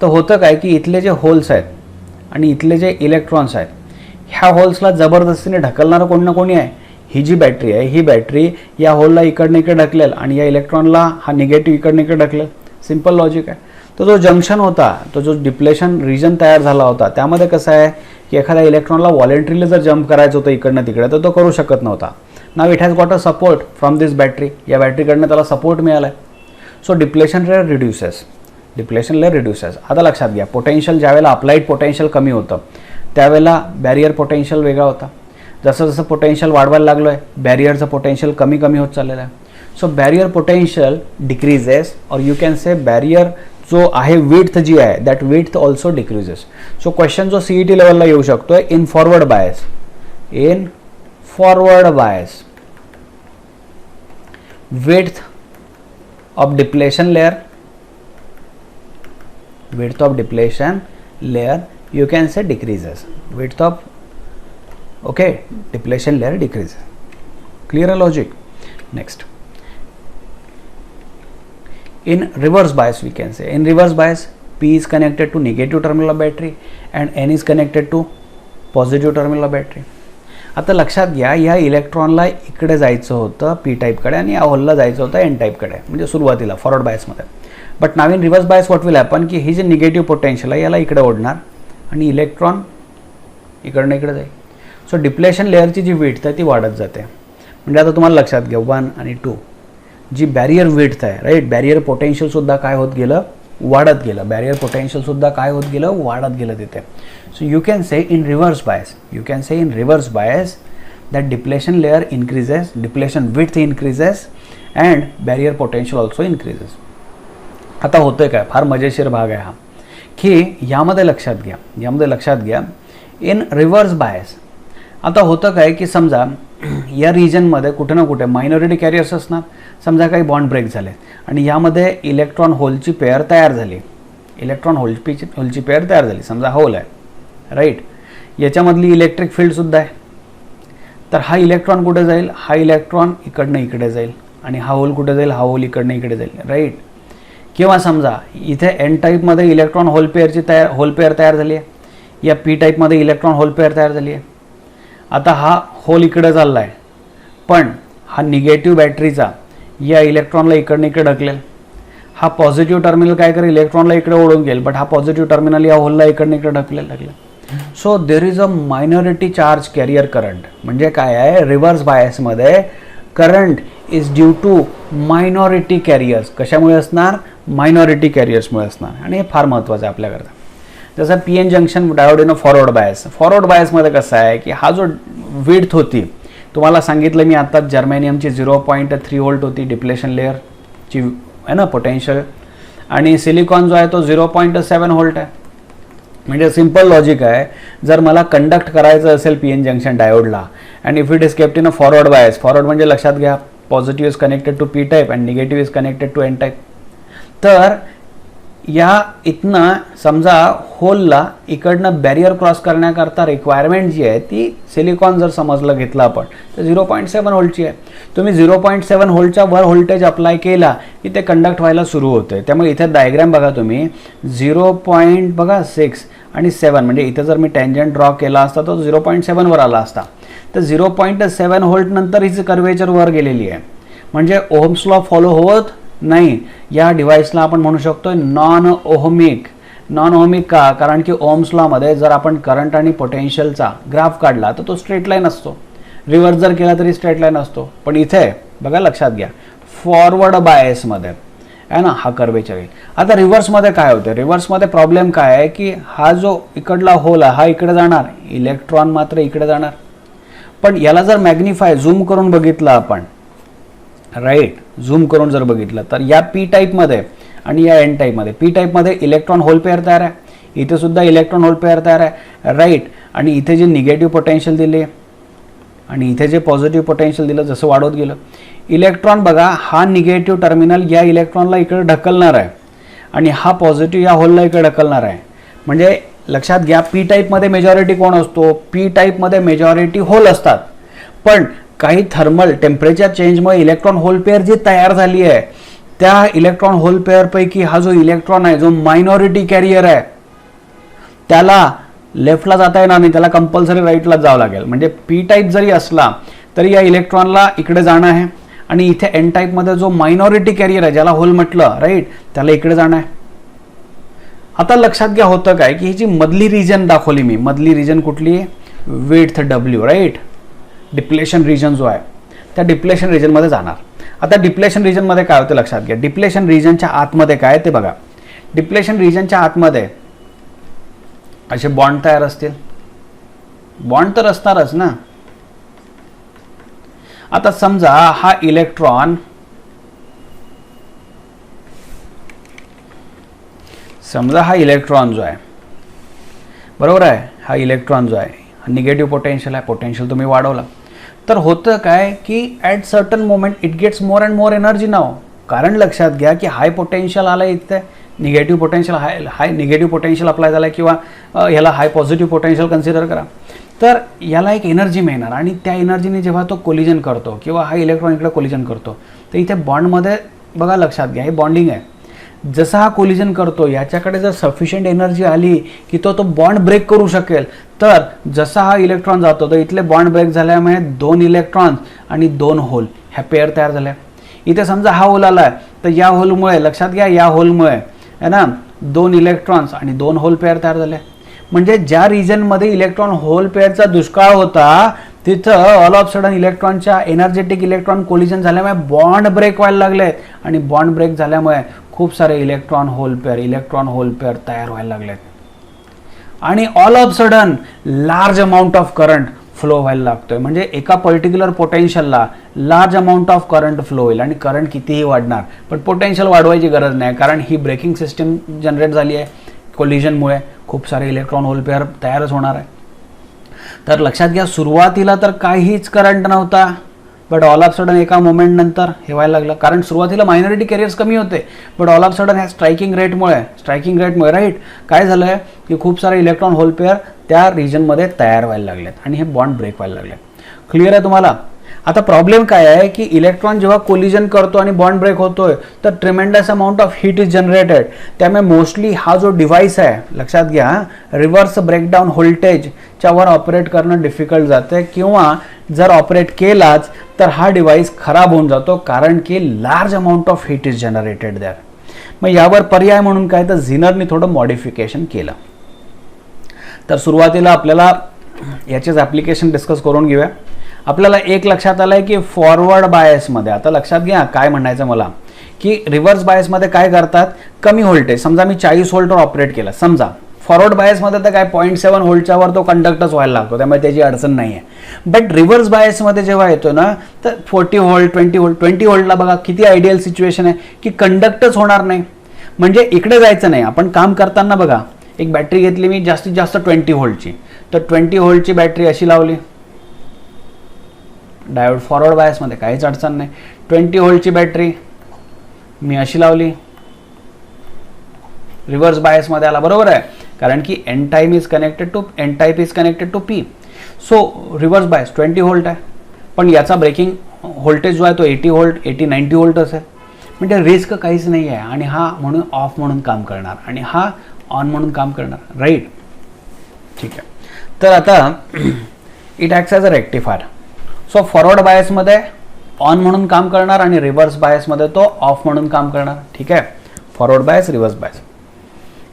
[SPEAKER 1] तर होतं काय की इथले जे होल्स आहेत आणि इथले जे इलेक्ट्रॉन्स आहेत ह्या होल्सला जबरदस्तीने ढकलणारं कोण ना कोणी आहे. ही जी बॅटरी आहे ही बॅटरी या होलला इकडनं इकडे ढकलेल आणि या इलेक्ट्रॉनला हा निगेटिव्ह इकडनं इकडे ढकलेल. सिम्पल लॉजिक आहे. तो जो जंक्शन होता, तो जो डिप्लेशन रिजन तयार झाला होता त्यामध्ये कसं आहे की एखाद्या इलेक्ट्रॉनला व्हॉलेंटरीली जर जम्प करायचं होतं इकडनं तिकडे तर तो करू शकत नव्हता. Now it has got a support from this battery. या बॅटरीकडनं त्याला सपोर्ट मिळाला आहे. So depletion layer reduces. आता लक्षात घ्या, पोटेन्शियल ज्यावेळेला अप्लाइड पोटेन्शियल कमी होतं त्यावेळेला बॅरियर पोटेन्शियल वेगळा होता. जसं जसं पोटेन्शियल वाढवायला लागलो आहे बॅरियरचं पोटेन्शियल कमी कमी होत चाललेलं आहे. सो बॅरियर पोटेन्शियल डिक्रीजेस और यू कॅन से बॅरियर जो आहे विड्थ जी आहे that width also decreases. So question जो CET लेवलला येऊ शकतो आहे in forward bias width of depletion layer you can say decreases. Width of depletion layer decreases. Clear logic? Next, in reverse bias we can say, in reverse bias P is connected to negative terminal of battery and N is connected to positive terminal of battery. आता लक्षात घ्या, या इलेक्ट्रॉनला इकडे जायचं होतं P टाईपकडे आणि या होलला जायचं होतं N टाईपकडे, म्हणजे सुरुवातीला फॉरवर्ड बायसमध्ये. But now in reverse bias what will happen की ही जी निगेटिव्ह पोटेन्शियल आहे याला इकडे ओढणार आणि इलेक्ट्रॉन इकडनं इकडे जाईल. सो डिप्लेशन लेअरची जी विड्थ आहे ती वाढत जाते. म्हणजे आता तुम्हाला लक्षात घ्या 1 आणि 2 जी बॅरियर विड्थ आहे राईट, बॅरियर पोटेन्शियलसुद्धा काय होत गेलं, वाढत गेलं. बॅरियर पोटेन्शियलसुद्धा काय होत गेलं, वाढत गेलं तिथे. So you can say in reverse bias that depletion layer increases, depletion width increases and barrier potential also increases. आता होतंय काय, फार मजेशीर भाग आहे हा की यामध्ये लक्षात घ्या इन रिव्हर्स बायस आता होतं काय की समजा या रिजनमध्ये कुठे ना कुठे मायनॉरिटी कॅरियर्स असणार. समजा काही बॉन्ड ब्रेक झाले आणि यामध्ये इलेक्ट्रॉन होलची पेअर तयार झाली, समजा होल आहे राईट, याच्यामधली इलेक्ट्रिक फील्डसुद्धा आहे. तर हा इलेक्ट्रॉन कुठे जाईल, हा इलेक्ट्रॉन इकडनं इकडे जाईल आणि हा होल कुठे जाईल, हा होल इकडनं इकडे जाईल राईट. किंवा समजा इथे N टाईपमध्ये इलेक्ट्रॉन होल पेअर तयार झाली आहे, या P टाईपमध्ये इलेक्ट्रॉन होल पेअर तयार झाली आहे. आता हा होल इकडे चालला आहे पण हा निगेटिव्ह बॅटरीचा या इलेक्ट्रॉनला इकडनं इकडे ढकलेल. हा पॉझिटिव्ह टर्मिनल काय करेल, इलेक्ट्रॉनला इकडे ओढून घेईल, बट हा पॉझिटिव्ह टर्मिनल या होलला इकडनं इकडे ढकलेल. So there is a minority charge carrier current. म्हणजे काय आहे, रिव्हर्स बायसमध्ये current is due to minority carriers. कशामुळे असणार, मायनॉरिटी कॅरियर्समुळे असणार. आणि हे फार महत्त्वाचं आहे आपल्याकरता. जसं PN junction diode in forward बायसमध्ये कसं आहे की हा जो विड्थ होती, तुम्हाला सांगितलं मी आता जर्मेनियमची 0.3 व्होल्ट होती डिप्लेशन लेअरची आहे ना पोटेन्शियल, आणि सिलिकॉन जो आहे तो 0.7 व्होल्ट आहे. म्हणजे सिम्पल लॉजिक आहे, जर मला कंडक्ट करायचं असेल PN जंक्शन डायोडला and if it is kept in a forward bias, forward म्हणजे लक्षात घ्या positive is connected to P type and negative is connected to N type. तर या इथनं समजा होलला इकडनं बॅरियर क्रॉस करण्याकरता रिक्वायरमेंट जी आहे ती सिलिकॉन जर समजलं घेतलं आपण तर 0.7 व्होल्टची आहे. तुम्ही 0.7 व्होल्टच्या वर व्होल्टेज अप्लाय केला की ते कंडक्ट व्हायला सुरू होते. त्यामुळे इथे डायग्राम बघा तुम्ही 0.6 आणि 7 म्हणजे इथे जर मी टँजंट ड्रॉ केला असता तर 0.7 वर आला असता. तर 0.7 व्होल्ट नंतर हिच कर्वेचर वर गेलेली आहे म्हणजे ओहम्स लॉ फॉलो होत नाही. या डिव्हाइसला आपण म्हणू शकतो नॉन ओहमिक. नॉन ओहमिक का? कारण की ओहम्स लॉमध्ये जर आपण करंट आणि पोटेन्शियलचा ग्राफ काढला तर तो स्ट्रेट लाईन असतो, रिव्हर्स जर केला तरी स्ट्रेट लाईन असतो. पण इथे बघा लक्षात घ्या फॉरवर्ड बायसमध्ये आहे ना हा कर्वेचर आहे. आता रिव्हर्समध्ये काय होतं? रिव्हर्समध्ये प्रॉब्लेम काय आहे की हा जो इकडला होल आहे हा इकडे जाणार, इलेक्ट्रॉन मात्र इकडे जाणार. पण याला जर मॅग्निफाय झूम करून बघितलं आपण, राईट, झूम करून जर बघितलं तर या पी टाईपमध्ये आणि या एन टाईपमध्ये, पी टाईपमध्ये इलेक्ट्रॉन होल पेअर तयार आहे, इथे सुद्धा इलेक्ट्रॉन होल पेअर तयार आहे, राईट. आणि इथे जे निगेटिव्ह पोटेन्शियल दिले आणि इथे जे पॉझिटिव्ह पोटेन्शियल दिलं जसं वाढवत गेलं इलेक्ट्रॉन बघा हा निगेटिव्ह टर्मिनल या इलेक्ट्रॉनला इकडे ढकलणार आहे आणि हा पॉझिटिव्ह या होलला इकडे ढकलणार आहे. म्हणजे लक्षात घ्या पी टाईपमध्ये मेजॉरिटी कोण असतो? पी टाईपमध्ये मेजॉरिटी होल असतात. पण काही थर्मल टेम्परेचर चेंजमुळे इलेक्ट्रॉन होल पेअर जी तयार झाली आहे त्या इलेक्ट्रॉन होल पेअरपैकी हा जो इलेक्ट्रॉन आहे जो मायनॉरिटी कॅरियर आहे त्याला लेफ्टला जाता येणार नाही, त्याला कंपल्सरी राईटला जावं लागेल. म्हणजे पी टाईप जरी असला तरी या इलेक्ट्रॉनला इकडे जाणं आहे आणि इथे एन टाईपमध्ये जो मायनॉरिटी कॅरियर आहे ज्याला होल म्हटलं, राईट, त्याला इकडे जाणं आहे. आता लक्षात घ्या होतं काय की ही जी मधली रिजन दाखवली मी, मधली रिजन कुठली? Width W, right. Depletion region जो आहे त्या डिप्लेशन रिजनमध्ये जाणार. आता डिप्लेशन रिजनमध्ये काय होतं लक्षात घ्या. डिप्लेशन रिजनच्या आतमध्ये काय ते बघा. डिप्लेशन रिजनच्या आतमध्ये असे बॉन्ड तयार असतील, बॉन्ड तर असणारच ना. आता समजा हा इलेक्ट्रॉन जो आहे बरोबर आहे, हा इलेक्ट्रॉन जो आहे निगेटिव्ह पोटेन्शियल आहे, पोटेन्शियल तुम्ही वाढवला तर होतं काय की at certain moment it gets more and more energy now. कारण लक्षात घ्या की हाय पोटेन्शियल आलं इथे, negative potential high negative potential apply झाला किंवा ह्याला हाय पॉझिटिव्ह पोटेन्शियल कन्सिडर करा तर याला एक एनर्जी मिळणार आणि त्या एनर्जीने जेव्हा तो कोलिजन करतो किंवा हा इलेक्ट्रॉन इकडे कोलिजन करतो तर इथे बॉन्डमध्ये बघा लक्षात घ्या हे बॉन्डिंग आहे. जसा हा कोलिजन करतो याच्याकडे जर सफिशियंट एनर्जी आली की तो बॉन्ड ब्रेक करू शकेल तर जसा हा इलेक्ट्रॉन जातो तर इथले बॉन्ड ब्रेक झाल्यामुळे 2 इलेक्ट्रॉन्स आणि 2 होल ह्या पेअर तयार झाल्या. इथे समजा हा होल आला तर या होलमुळे लक्षात घ्या या होलमुळे आहे ना 2 इलेक्ट्रॉन्स आणि 2 होल पेअर तयार झाले. म्हणजे ज्या रिजनमध्ये इलेक्ट्रॉन होल पेअरचा दुष्काळ होता तिथं ऑल ऑफ सडन इलेक्ट्रॉनच्या एनर्जेटिक इलेक्ट्रॉन कोलिजन झाल्यामुळे बॉन्ड ब्रेक व्हायला लागले आणि बॉन्ड ब्रेक झाल्यामुळे खूप सारे इलेक्ट्रॉन होल पेअर तयार व्हायला लागलेत आणि all of sudden large amount of current flow व्हायला लागतोय. म्हणजे एका पर्टिक्युलर पोटेन्शियलला large amount of current flow होईल आणि करंट कितीही वाढणार पण पोटेन्शियल वाढवायची गरज नाही कारण ही ब्रेकिंग सिस्टीम जनरेट झाली आहे. कोलिजनमुळे खूप सारे इलेक्ट्रॉन होल पेअर तयारच होणार आहे. तर लक्षात घ्या सुरुवातीला तर काहीच करंट नव्हता बट ऑल ऑफ सडन एका मोमेंट नंतर हे व्हायला लागलं कारण सुरुवातीला मायनॉरिटी कॅरियर्स कमी होते बट ऑल ऑफ सडन ह्या स्ट्रायकिंग रेटमुळे राईट काय झालंय की खूप सारे इलेक्ट्रॉन होल पेअर त्या रिजनमध्ये तयार व्हायला लागलेत आणि हे बॉन्ड ब्रेक व्हायला लागले. क्लिअर आहे तुम्हाला? आता प्रॉब्लेम काय आहे की इलेक्ट्रॉन जेव्हा कोलिजन करतो आणि बॉन्ड ब्रेक होतोय तर tremendous amount of heat is generated. त्यामुळे मोस्टली हा जो डिव्हाइस आहे लक्षात घ्या रिव्हर्स ब्रेकडाऊन व्होल्टेजच्या वर ऑपरेट करणं डिफिकल्ट जाते किंवा जर ऑपरेट केलाच तर हा डिव्हाइस खराब होऊन जातो कारण की large amount of heat is generated there. मग यावर पर्याय म्हणून काय तर झिनरने थोडं मॉडिफिकेशन केलं. तर सुरुवातीला आपल्याला याचेच ॲप्लिकेशन डिस्कस करून घेऊया. आपल्याला एक लक्षात आलंय की फॉरवर्ड बायसमध्ये आता लक्षात घ्या काय म्हणायचं मला की रिव्हर्स बायसमध्ये काय करतात कमी व्होल्टेज समजा मी 40 व्होल्टवर ऑपरेट केलं समजा फॉरवर्ड बायसमध्ये तर काय 0.7 व्होल्टच्या वर तो कंडक्टच व्हायला लागतो त्यामुळे त्याची अडचण नाही आहे. बट रिव्हर्स बायसमध्ये जेव्हा येतो ना तर 40 व्होल्ट 20 व्होल्टला बघा किती आयडियल सिच्युएशन आहे की कंडक्टच होणार नाही. म्हणजे इकडे जायचं नाही. आपण काम करताना बघा एक बॅटरी घेतली मी जास्तीत जास्त 20 व्होल्टची तर 20 व्होल्टची बॅटरी अशी लावली डायोड फॉरवर्ड बायसमध्ये काहीच अडचण नाही. 20 व्होल्टची बॅटरी मी अशी लावली रिव्हर्स बायसमध्ये आला, बरोबर आहे, कारण की N type is connected to P. So reverse bias 20 volt आहे, पण याचा ब्रेकिंग व्होल्टेज जो आहे तो 80 व्होल्ट 80-90 व्होल्ट असेल, म्हणजे रिस्क काहीच नाही आहे. आणि हा म्हणून ऑफ म्हणून काम करणार आणि हा ऑन म्हणून काम करणार, राईट. ठीक आहे, तर आता it acts as a rectifier. So forward बायसमध्ये ऑन म्हणून काम करणार आणि रिव्हर्स बायसमध्ये तो ऑफ म्हणून काम करणार. ठीक आहे, फॉरवर्ड बायस, रिव्हर्स बायस.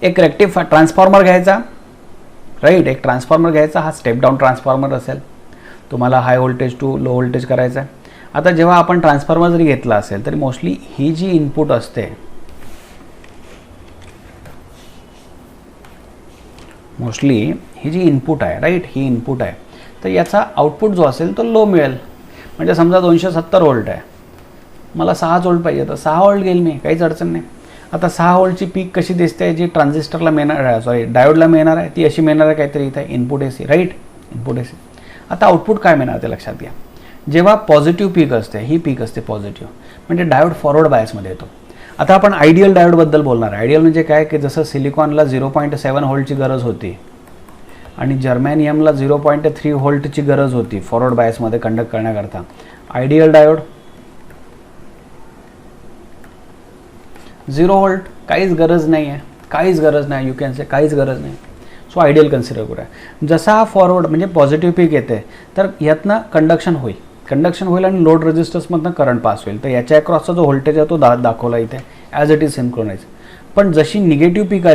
[SPEAKER 1] एक ट्रान्सफॉर्मर घ्यायचा, राईट, एक ट्रान्सफॉर्मर घ्यायचा. हा स्टेप डाऊन ट्रान्सफॉर्मर असेल, तुम्हाला high voltage to low voltage करायचं आहे. आता जेव्हा आपण ट्रान्सफॉर्मर जरी घेतला असेल तरी मोस्टली ही जी इनपुट असते, मोस्टली ही जी इनपुट आहे, राईट, ही इनपुट आहे, तर याचा आउटपुट जो असेल तो लो मिळेल. म्हणजे समजा 270 व्होल्ट आहे, मला 6 व्होल्ट पाहिजे, तर 6 व्होल्ट घेईल मी, काहीच अडचण नाही. आता 6 व्होल्टची पीक कशी दिसते, जी ट्रान्झिस्टरला मिळणार आहे, डायोडला मिळणार आहे, ती अशी मिळणार आहे काहीतरी इथे, input AC, right, input AC. आता आउटपुट काय मिळणार ते लक्षात घ्या. जेव्हा पॉझिटिव्ह पीक असते, ही पीक असते पॉझिटिव्ह, म्हणजे डायोड फॉरवर्ड बायसमध्ये येतो. आता आपण आयडियल डायोडबद्दल बोलणार आहे. आयडियल म्हणजे काय, की जसं सिलिकॉनला 0.7 व्होल्टची गरज होती आणि जर्मॅनियमला 0.3 व्होल्टची गरज होती फॉरवर्ड बायसमध्ये कंडक्ट करण्याकरता. आयडियल डायोड 0 व्होल्ट, काहीच गरज नाही आहे, काहीच गरज नाही, यू कॅन से काहीच गरज नाही. सो आयडियल कन्सिडर करूया. जसा हा फॉरवर्ड म्हणजे पॉझिटिव्ह पीक येते, तर यातनं कंडक्शन होईल आणि लोड रेजिस्टन्समधनं करंट पास होईल. तर याच्या अक्रॉसचा जो व्होल्टेज आहे तो दाखवला इथे ॲज इट इज सिंक्रोनाइज. पण जशी निगेटिव्ह पीक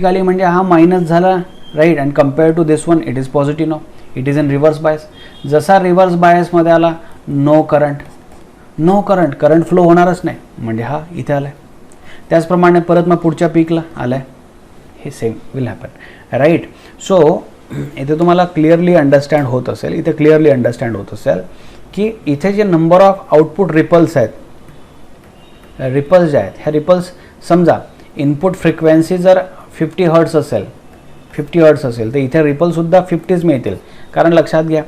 [SPEAKER 1] आली म्हणजे हा मायनस झाला, right, and compare to this one it is positive. No, it is in reverse bias. जसा रिव्हर्स बायसमध्ये आला, नो करंट फ्लो होणारच नाही, म्हणजे हा इथे आला आहे. त्याचप्रमाणे परत मग पुढच्या पीकला आला आहे, हे same will happen, right. So इथे तुम्हाला क्लिअरली अंडरस्टँड होत असेल की इथे जे नंबर ऑफ आउटपुट रिपल्स आहेत, रिपल्स जे आहेत, ह्या रिपल्स समजा इनपुट फ्रिक्वेन्सी जर 50 हर्ट्स असेल तर इथे रिपल्ससुद्धा 50च मिळतील. कारण लक्षात घ्या,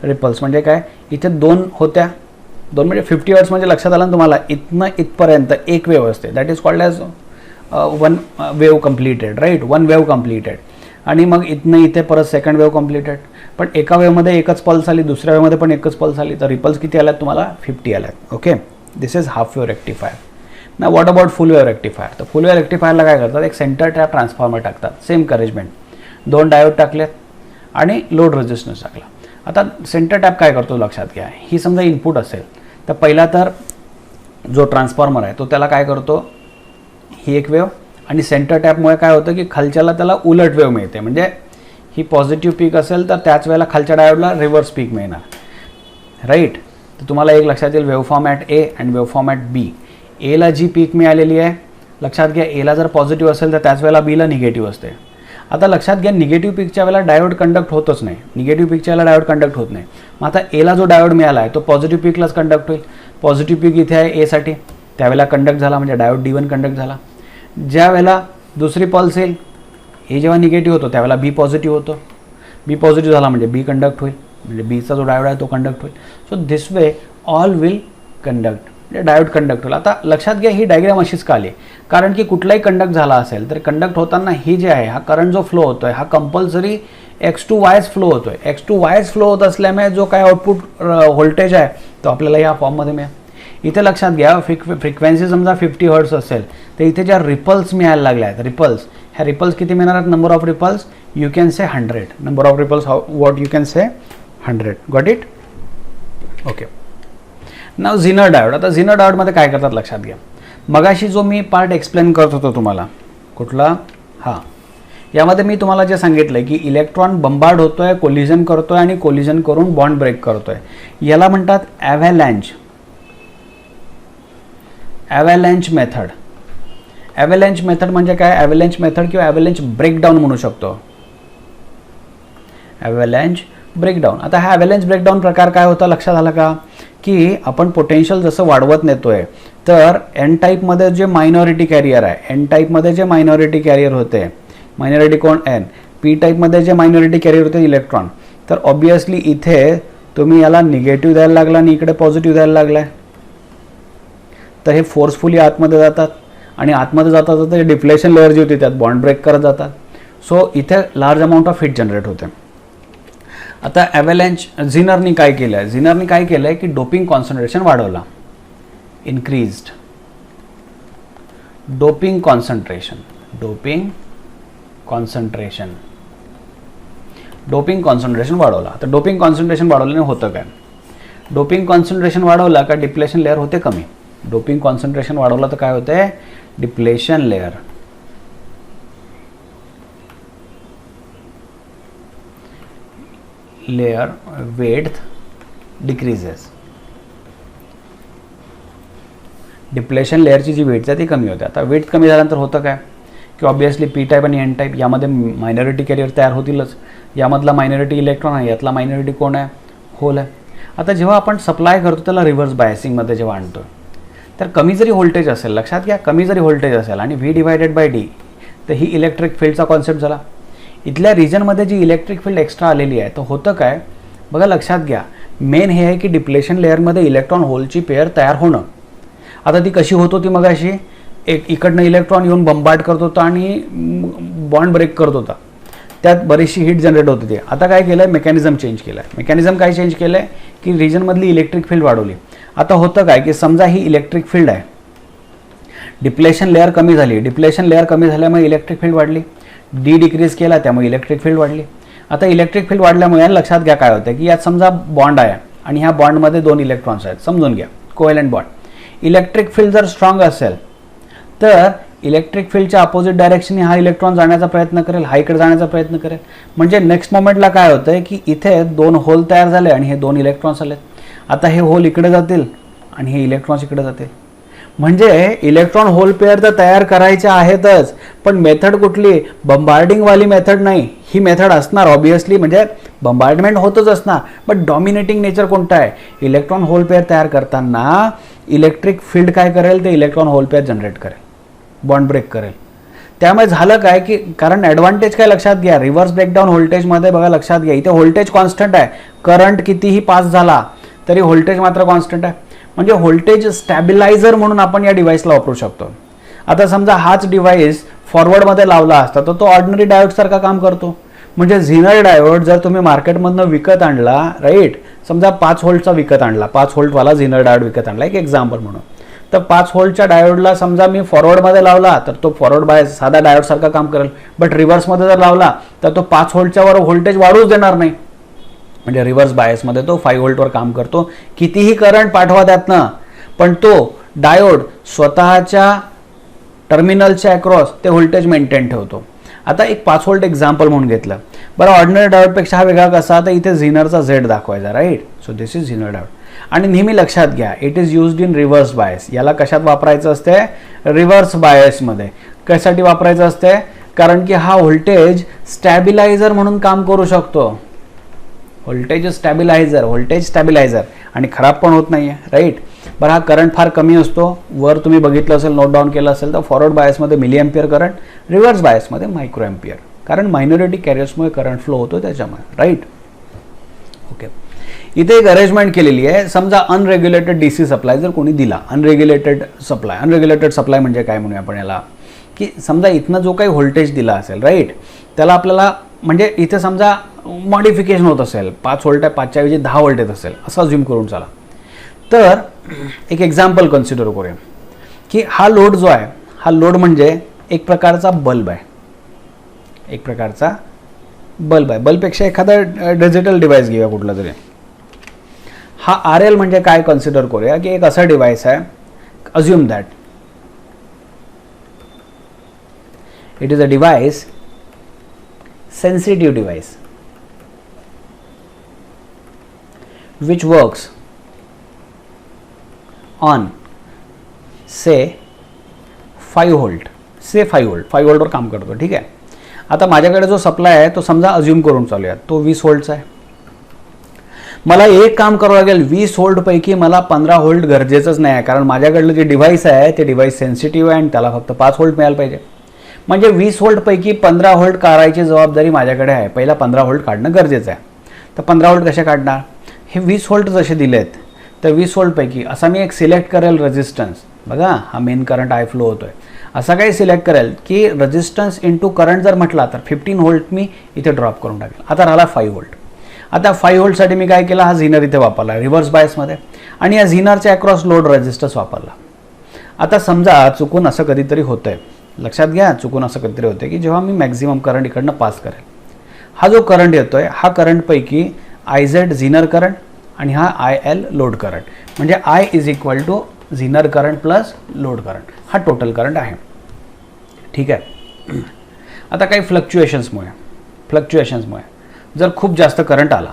[SPEAKER 1] रिपल्स म्हणजे काय, इथे 2 होत्या, 2 म्हणजे 50 हर्ट्स म्हणजे लक्षात आलं ना तुम्हाला, इथनं इथपर्यंत एक वेव्ह असते, that is called as one wave completed, right, one wave completed. आणि मग इथनं इथे परत सेकंड वेव्ह कम्प्लिटेड. पण एका वेव्हमध्ये एकच पल्स आली, दुसऱ्या वेव्हमध्ये पण एकच पल्स आली, तर रिपल्स किती आल्यात तुम्हाला, 50 आल्यात. Okay, this is half wave rectifier. ना what about full wave rectifier. तर फुल वेव्ह रेक्टिफायरला काय करतात, एक सेंटर टॅप ट्रान्सफॉर्मर टाकतात, सेम अरेंजमेंट, 2 डायोड टाकलेत आणि लोड रेजिस्टन्स टाकला. आता सेंटर टॅप काय करतो लक्षात घ्या, ही समजा इनपुट असेल तर पहिला तर जो ट्रान्सफॉर्मर आहे तो त्याला काय करतो, ही एक वेव्ह, आणि सेंटर टॅपमुळे काय होतं की खालच्याला त्याला उलट वेव्ह मिळते. म्हणजे ही पॉझिटिव्ह पीक असेल तर त्याच वेळेला खालच्या डायोडला रिव्हर्स पीक मिळणार, राईट. तर तुम्हाला एक लक्षात येईल, wave format A and wave format B. एला जी पीक मिळालेली आहे, लक्षात घ्या, एला जर पॉझिटिव्ह असेल तर त्याच वेळेला बीला निगेटिव्ह असते. आता लक्षात घ्या, निगेटिव्ह पीकच्या वेळेला डायोड कंडक्ट होतच नाही, मग आता एला जो डायोड मिळाला आहे तो पॉझिटिव्ह पीकलाच कंडक्ट होईल. पॉझिटिव्ह पीक इथे आहे एसाठी, त्यावेळेला कंडक्ट झाला म्हणजे डायोड D1 कंडक्ट झाला. ज्या वेळेला दुसरी पल्स येईल, ए जेव्हा निगेटिव्ह होतो त्यावेळेला बी पॉझिटिव्ह होतो, बी पॉझिटिव्ह झाला म्हणजे बी कंडक्ट होईल, म्हणजे बीचा जो डायोड आहे तो कंडक्ट होईल. So this way all will conduct, म्हणजे डायोड कंडक्ट होईल. आता लक्षात घ्या, ही डायग्राम अशीच का आली, कारण की कुठलाही कंडक्ट झाला असेल तर कंडक्ट होताना ही जे आहे, हा करंट जो फ्लो होतोय हा compulsory X to Y's flow होतोय. X to Y's फ्लो होत असल्यामुळे जो काय आउटपुट व्होल्टेज आहे तो आपल्याला या फॉर्ममध्ये मिळेल. इथे लक्षात घ्या, फ्रिक्वेन्सी समजा 50 हर्ट्स असेल तर इथे ज्या रिपल्स मिळायला लागल्या आहेत, ह्या रिपल्स किती मिळणार आहेत, number of ripples you can say 100, number of ripples what you can say 100. Got it. Okay, now zener diode. आता झिनर डायोडमध्ये काय करतात लक्षात घ्या, मगाशी जो मी पार्ट एक्सप्लेन करत होतो तुम्हाला, कुठला, हा, यामध्ये मी तुम्हाला जे सांगितलं की इलेक्ट्रॉन बंबार्ड होतोय, कोलिजन करतोय आणि कोलिजन करून बॉन्ड ब्रेक करतोय, याला म्हणतात ॲव्हलॅन्च मेथड. ॲव्हलॅन्च मेथड म्हणजे काय, ॲव्हलॅन्च मेथड किंवा ॲव्हलॅन्च ब्रेकडाऊन म्हणू शकतो, ॲव्हलॅन्च ब्रेकडाऊन. आता हा ॲव्हलॅन्च ब्रेकडाऊन प्रकार काय होता लक्षात आला का, की आपण पोटेन्शियल जसं वाढवत नेतोय तर एन टाईपमध्ये जे मायनॉरिटी कॅरियर आहे, एन टाईपमध्ये जे मायनॉरिटी कॅरियर होते, मायनॉरिटी कोण एन, पी टाईपमध्ये जे मायनॉरिटी कॅरियर होते इलेक्ट्रॉन, तर ऑब्वियसली इथे तुम्ही याला निगेटिव्ह द्यायला लागला आणि इकडे पॉझिटिव्ह द्यायला लागलाय, तर हे फोर्सफुली आतमध्ये जातात आणि आतमध्ये जाता जाता डिप्लेशन लेअर जी होती त्यात बॉन्ड ब्रेक करत जातात. सो इथे large amount of heat generate होते. आता ॲव्हलॅन्च झिनरनी काय केलं आहे, झिनरनी काय केलं आहे की डोपिंग कॉन्सन्ट्रेशन वाढवला, increased doping concentration, doping concentration वाढवला. तर डोपिंग कॉन्सन्ट्रेशन वाढवल्याने होतं काय, डोपिंग कॉन्सन्ट्रेशन वाढवला का डिप्लेशन लेअर होते कमी. डोपिंग कॉन्सन्ट्रेशन वाढवला तर काय होते, depletion layer width decreases. Depletion लेअरची जी वेट आहे ती कमी होते. आता वेट कमी झाल्यानंतर होतं काय की ऑब्वियसली पी टाईप आणि एन टाईप यामध्ये मायनॉरिटी कॅरियर तयार होतीलच. यामधला मायनॉरिटी इलेक्ट्रॉन आहे, यातला मायनॉरिटी कोण आहे, होल आहे. आता जेव्हा आपण सप्लाय करतो त्याला रिव्हर्स बायसिंगमध्ये जेव्हा आणतो तर कमी जरी व्होल्टेज असेल, लक्षात घ्या कमी जरी व्होल्टेज असेल आणि व्ही डिवायडेड बाय डी, तर ही इलेक्ट्रिक फील्डचा कॉन्सेप्ट झाला. इथल्या रिजनमध्ये जी इलेक्ट्रिक फील्ड एक्स्ट्रा आलेली आहे तर होतं काय बघा, लक्षात घ्या मेन हे आहे की डिप्लेशन लेअरमध्ये इलेक्ट्रॉन होलची पेअर तयार होणं. आता ती कशी होत होती, मग अशी एक इकडनं इलेक्ट्रॉन येऊन बंबार्ड करत होता आणि बॉन्ड ब्रेक करत होता, त्यात बरीचशी हीट जनरेट होत होती. आता काय केलं आहे, मेकॅनिझम चेंज केलं आहे. मेकॅनिझम काय चेंज केलं आहे की रिजनमधली इलेक्ट्रिक फील्ड वाढवली. आता होतं काय की समजा ही इलेक्ट्रिक फील्ड आहे, डिप्लेशन लेअर कमी झाली, डिप्लेशन लेअर कमी झाल्यामुळे इलेक्ट्रिक फील्ड वाढली, डी डिक्रीज केला त्यामुळे इलेक्ट्रिक फील्ड वाढली. आता इलेक्ट्रिक फील्ड वाढल्यामुळे लक्षात घ्या काय होतं की यात समजा बॉन्ड आहे आणि ह्या बॉन्डमध्ये दोन इलेक्ट्रॉन्स आहेत, समजून घ्या कोव्हॅलंट बॉन्ड. इलेक्ट्रिक फील्ड जर स्ट्रॉंग असेल तर इलेक्ट्रिक फील्डच्या अपोजिट डायरेक्शनने हा इलेक्ट्रॉन जाण्याचा प्रयत्न करेल, हा इकडे जाण्याचा प्रयत्न करेल. म्हणजे नेक्स्ट मोमेंटला काय होतंय की इथे दोन होल तयार झाले आणि हे दोन इलेक्ट्रॉन्स आलेत. आता हे होल इकडे जातील आणि हे इलेक्ट्रॉन्स इकडे जातील. म्हणजे इलेक्ट्रॉन होल पेअर तर तयार करायचे आहेतच, पण मेथड कुठली, बंबार्डिंगवाली मेथड नाही. ही मेथड असणार ऑब्वियसली, म्हणजे बंबार्डमेंट होतच असणार, बट डॉमिनेटिंग नेचर कोणतं आहे, इलेक्ट्रॉन होल पेअर तयार करताना इलेक्ट्रिक फील्ड काय करेल, ते इलेक्ट्रॉन होल पेअर जनरेट करेल, बॉन्ड ब्रेक करेल. त्यामुळे झालं काय की कारण ॲडव्हान्टेज काय लक्षात घ्या, रिव्हर्स ब्रेकडाऊन व्होल्टेजमध्ये बघा लक्षात घ्या इथे व्होल्टेज कॉन्स्टंट आहे, करंट कितीही पास झाला तरी व्होल्टेज मात्र कॉन्स्टंट आहे. म्हणजे व्होल्टेज स्टॅबिलायझर म्हणून आपण या डिव्हाइसला वापरू शकतो. आता समजा हाच डिव्हाइस फॉरवर्डमध्ये लावला असता तर तो ऑर्डिनरी डायोडसारखा काम करतो. म्हणजे झिनर डायोड जर तुम्ही मार्केटमधनं विकत आणला, राईट, समजा 5 व्होल्टचा विकत आणला, 5 व्होल्टवाला झिनर डायोड विकत आणला एक एक्झाम्पल म्हणून, तर 5 व्होल्टच्या डायोडला समजा मी फॉरवर्डमध्ये लावला तर तो फॉरवर्ड बायस साधा डायोडसारखा काम करेल, बट रिव्हर्समध्ये जर लावला तर तो 5 व्होल्टच्यावर व्होल्टेज वाढूच देणार नाही. म्हणजे रिव्हर्स बायसमध्ये तो 5 व्होल्टवर काम करतो, कितीही करंट पाठवा त्यातनं, पण तो डायोड स्वतःच्या टर्मिनलच्या अक्रॉस ते व्होल्टेज मेंटेन ठेवतो. आता एक 5 व्होल्ट एक्झाम्पल म्हणून घेतलं, बरं ऑर्डिनरी डायोडपेक्षा हा वेगळा कसा, तर इथे झिनरचा झेड दाखवायचा, right. So this is zener diode. आणि नेहमी लक्षात घ्या it is used in reverse bias. याला कशात वापरायचं असते, रिव्हर्स बायसमध्ये. कशासाठी वापरायचं असते, कारण की हा व्होल्टेज स्टॅबिलायझर म्हणून काम करू शकतो. व्होल्टेज स्टॅबिलायझर आणि खराब पण होत नाही आहे, राईट. बरं हा करंट फार कमी असतो, वर तुम्ही बघितलं असेल, नोट डाऊन केलं असेल तर फॉरवर्ड बायसमध्ये मिली एम्पियर करंट, रिव्हर्स बायसमध्ये मायक्रो एम्पियर, कारण मायनॉरिटी कॅरियर्समुळे करंट फ्लो होतो त्याच्यामुळे, राईट. ओके, इथे एक अरेंजमेंट केलेली आहे. समजा अनरेग्युलेटेड डीसी सप्लाय जर कोणी दिला, अनरेग्युलेटेड सप्लाय म्हणजे काय म्हणूया आपण याला, की समजा इथनं जो काही व्होल्टेज दिला असेल, राईट, त्याला आपल्याला म्हणजे इथे समजा मॉडिफिकेशन होत असेल, 5 व्होल्ट आहे 5च्या ऐवजी 10 व्होल्ट येत असेल असं अज्युम करून चला. तर एक एक्झाम्पल कन्सिडर करूया की हा लोड जो आहे, हा लोड म्हणजे एक प्रकारचा बल्ब आहे, एक प्रकारचा बल्ब आहे. बल्बपेक्षा एखादा डिजिटल डिव्हाइस घेऊया कुठला तरी. हा RL म्हणजे काय कन्सिडर करूया की एक असा डिव्हाइस आहे, assume that it is a device, sensitive device which works on say 5 volt, say 5 व्होल्टवर काम करतो, ठीक आहे. आता माझ्याकडे जो सप्लाय आहे तो समजा अज्युम करून चालूया, तो 20 व्होल्टचा आहे. मला एक काम करावं लागेल, 20 व्होल्ट पैकी मला 15 व्होल्ट गरजेचंच नाही आहे, कारण माझ्याकडलं जे डिव्हाइस आहे ते डिव्हाइस सेन्सिटिव्ह आहे आणि त्याला फक्त 5 व्होल्ट मिळायला पाहिजे. म्हणजे 20 व्होल्ट पैकी 15 व्होल्ट काढायची जबाबदारी माझ्याकडे आहे. पहिला 15 व्होल्ट काढणं गरजेचं आहे. तर 15 व्होल्ट कसे काढणार, हे 20 व्होल्ट जसे दिलेत तर 20 व्होल्ट पैकी असा मी एक सिलेक्ट करेल रेजिस्टन्स. बघा हा मेन करंट आय फ्लो होतोय. असा काही सिलेक्ट करेल की रेजिस्टन्स इंटू करंट जर म्हटला तर 15 व्होल्ट मी इथे ड्रॉप करून टाकेल. आता राहिला 5 व्होल्ट. आता 5 व्होल्टसाठी मी काय केलं, हा झिनर इथे वापरला रिव्हर्स बायसमध्ये आणि या झिनरच्या अक्रॉस लोड रेजिस्टन्स वापरला. आता समजा चुकून असं कधीतरी होतंय, लक्षात घ्या, चुकून असं कधीतरी होतंय की जेव्हा मी मॅक्झिमम करंट इकडनं पास करेल, हा जो करंट येतोय हा करंटपैकी IZ झिनर करंट आणि हा IL लोड करंट, म्हणजे I is equal to zener current plus load current, हा टोटल करंट आहे. ठीक आहे. आता काही फ्लक्च्युएशन्समुळे जर खूप जास्त करंट आला,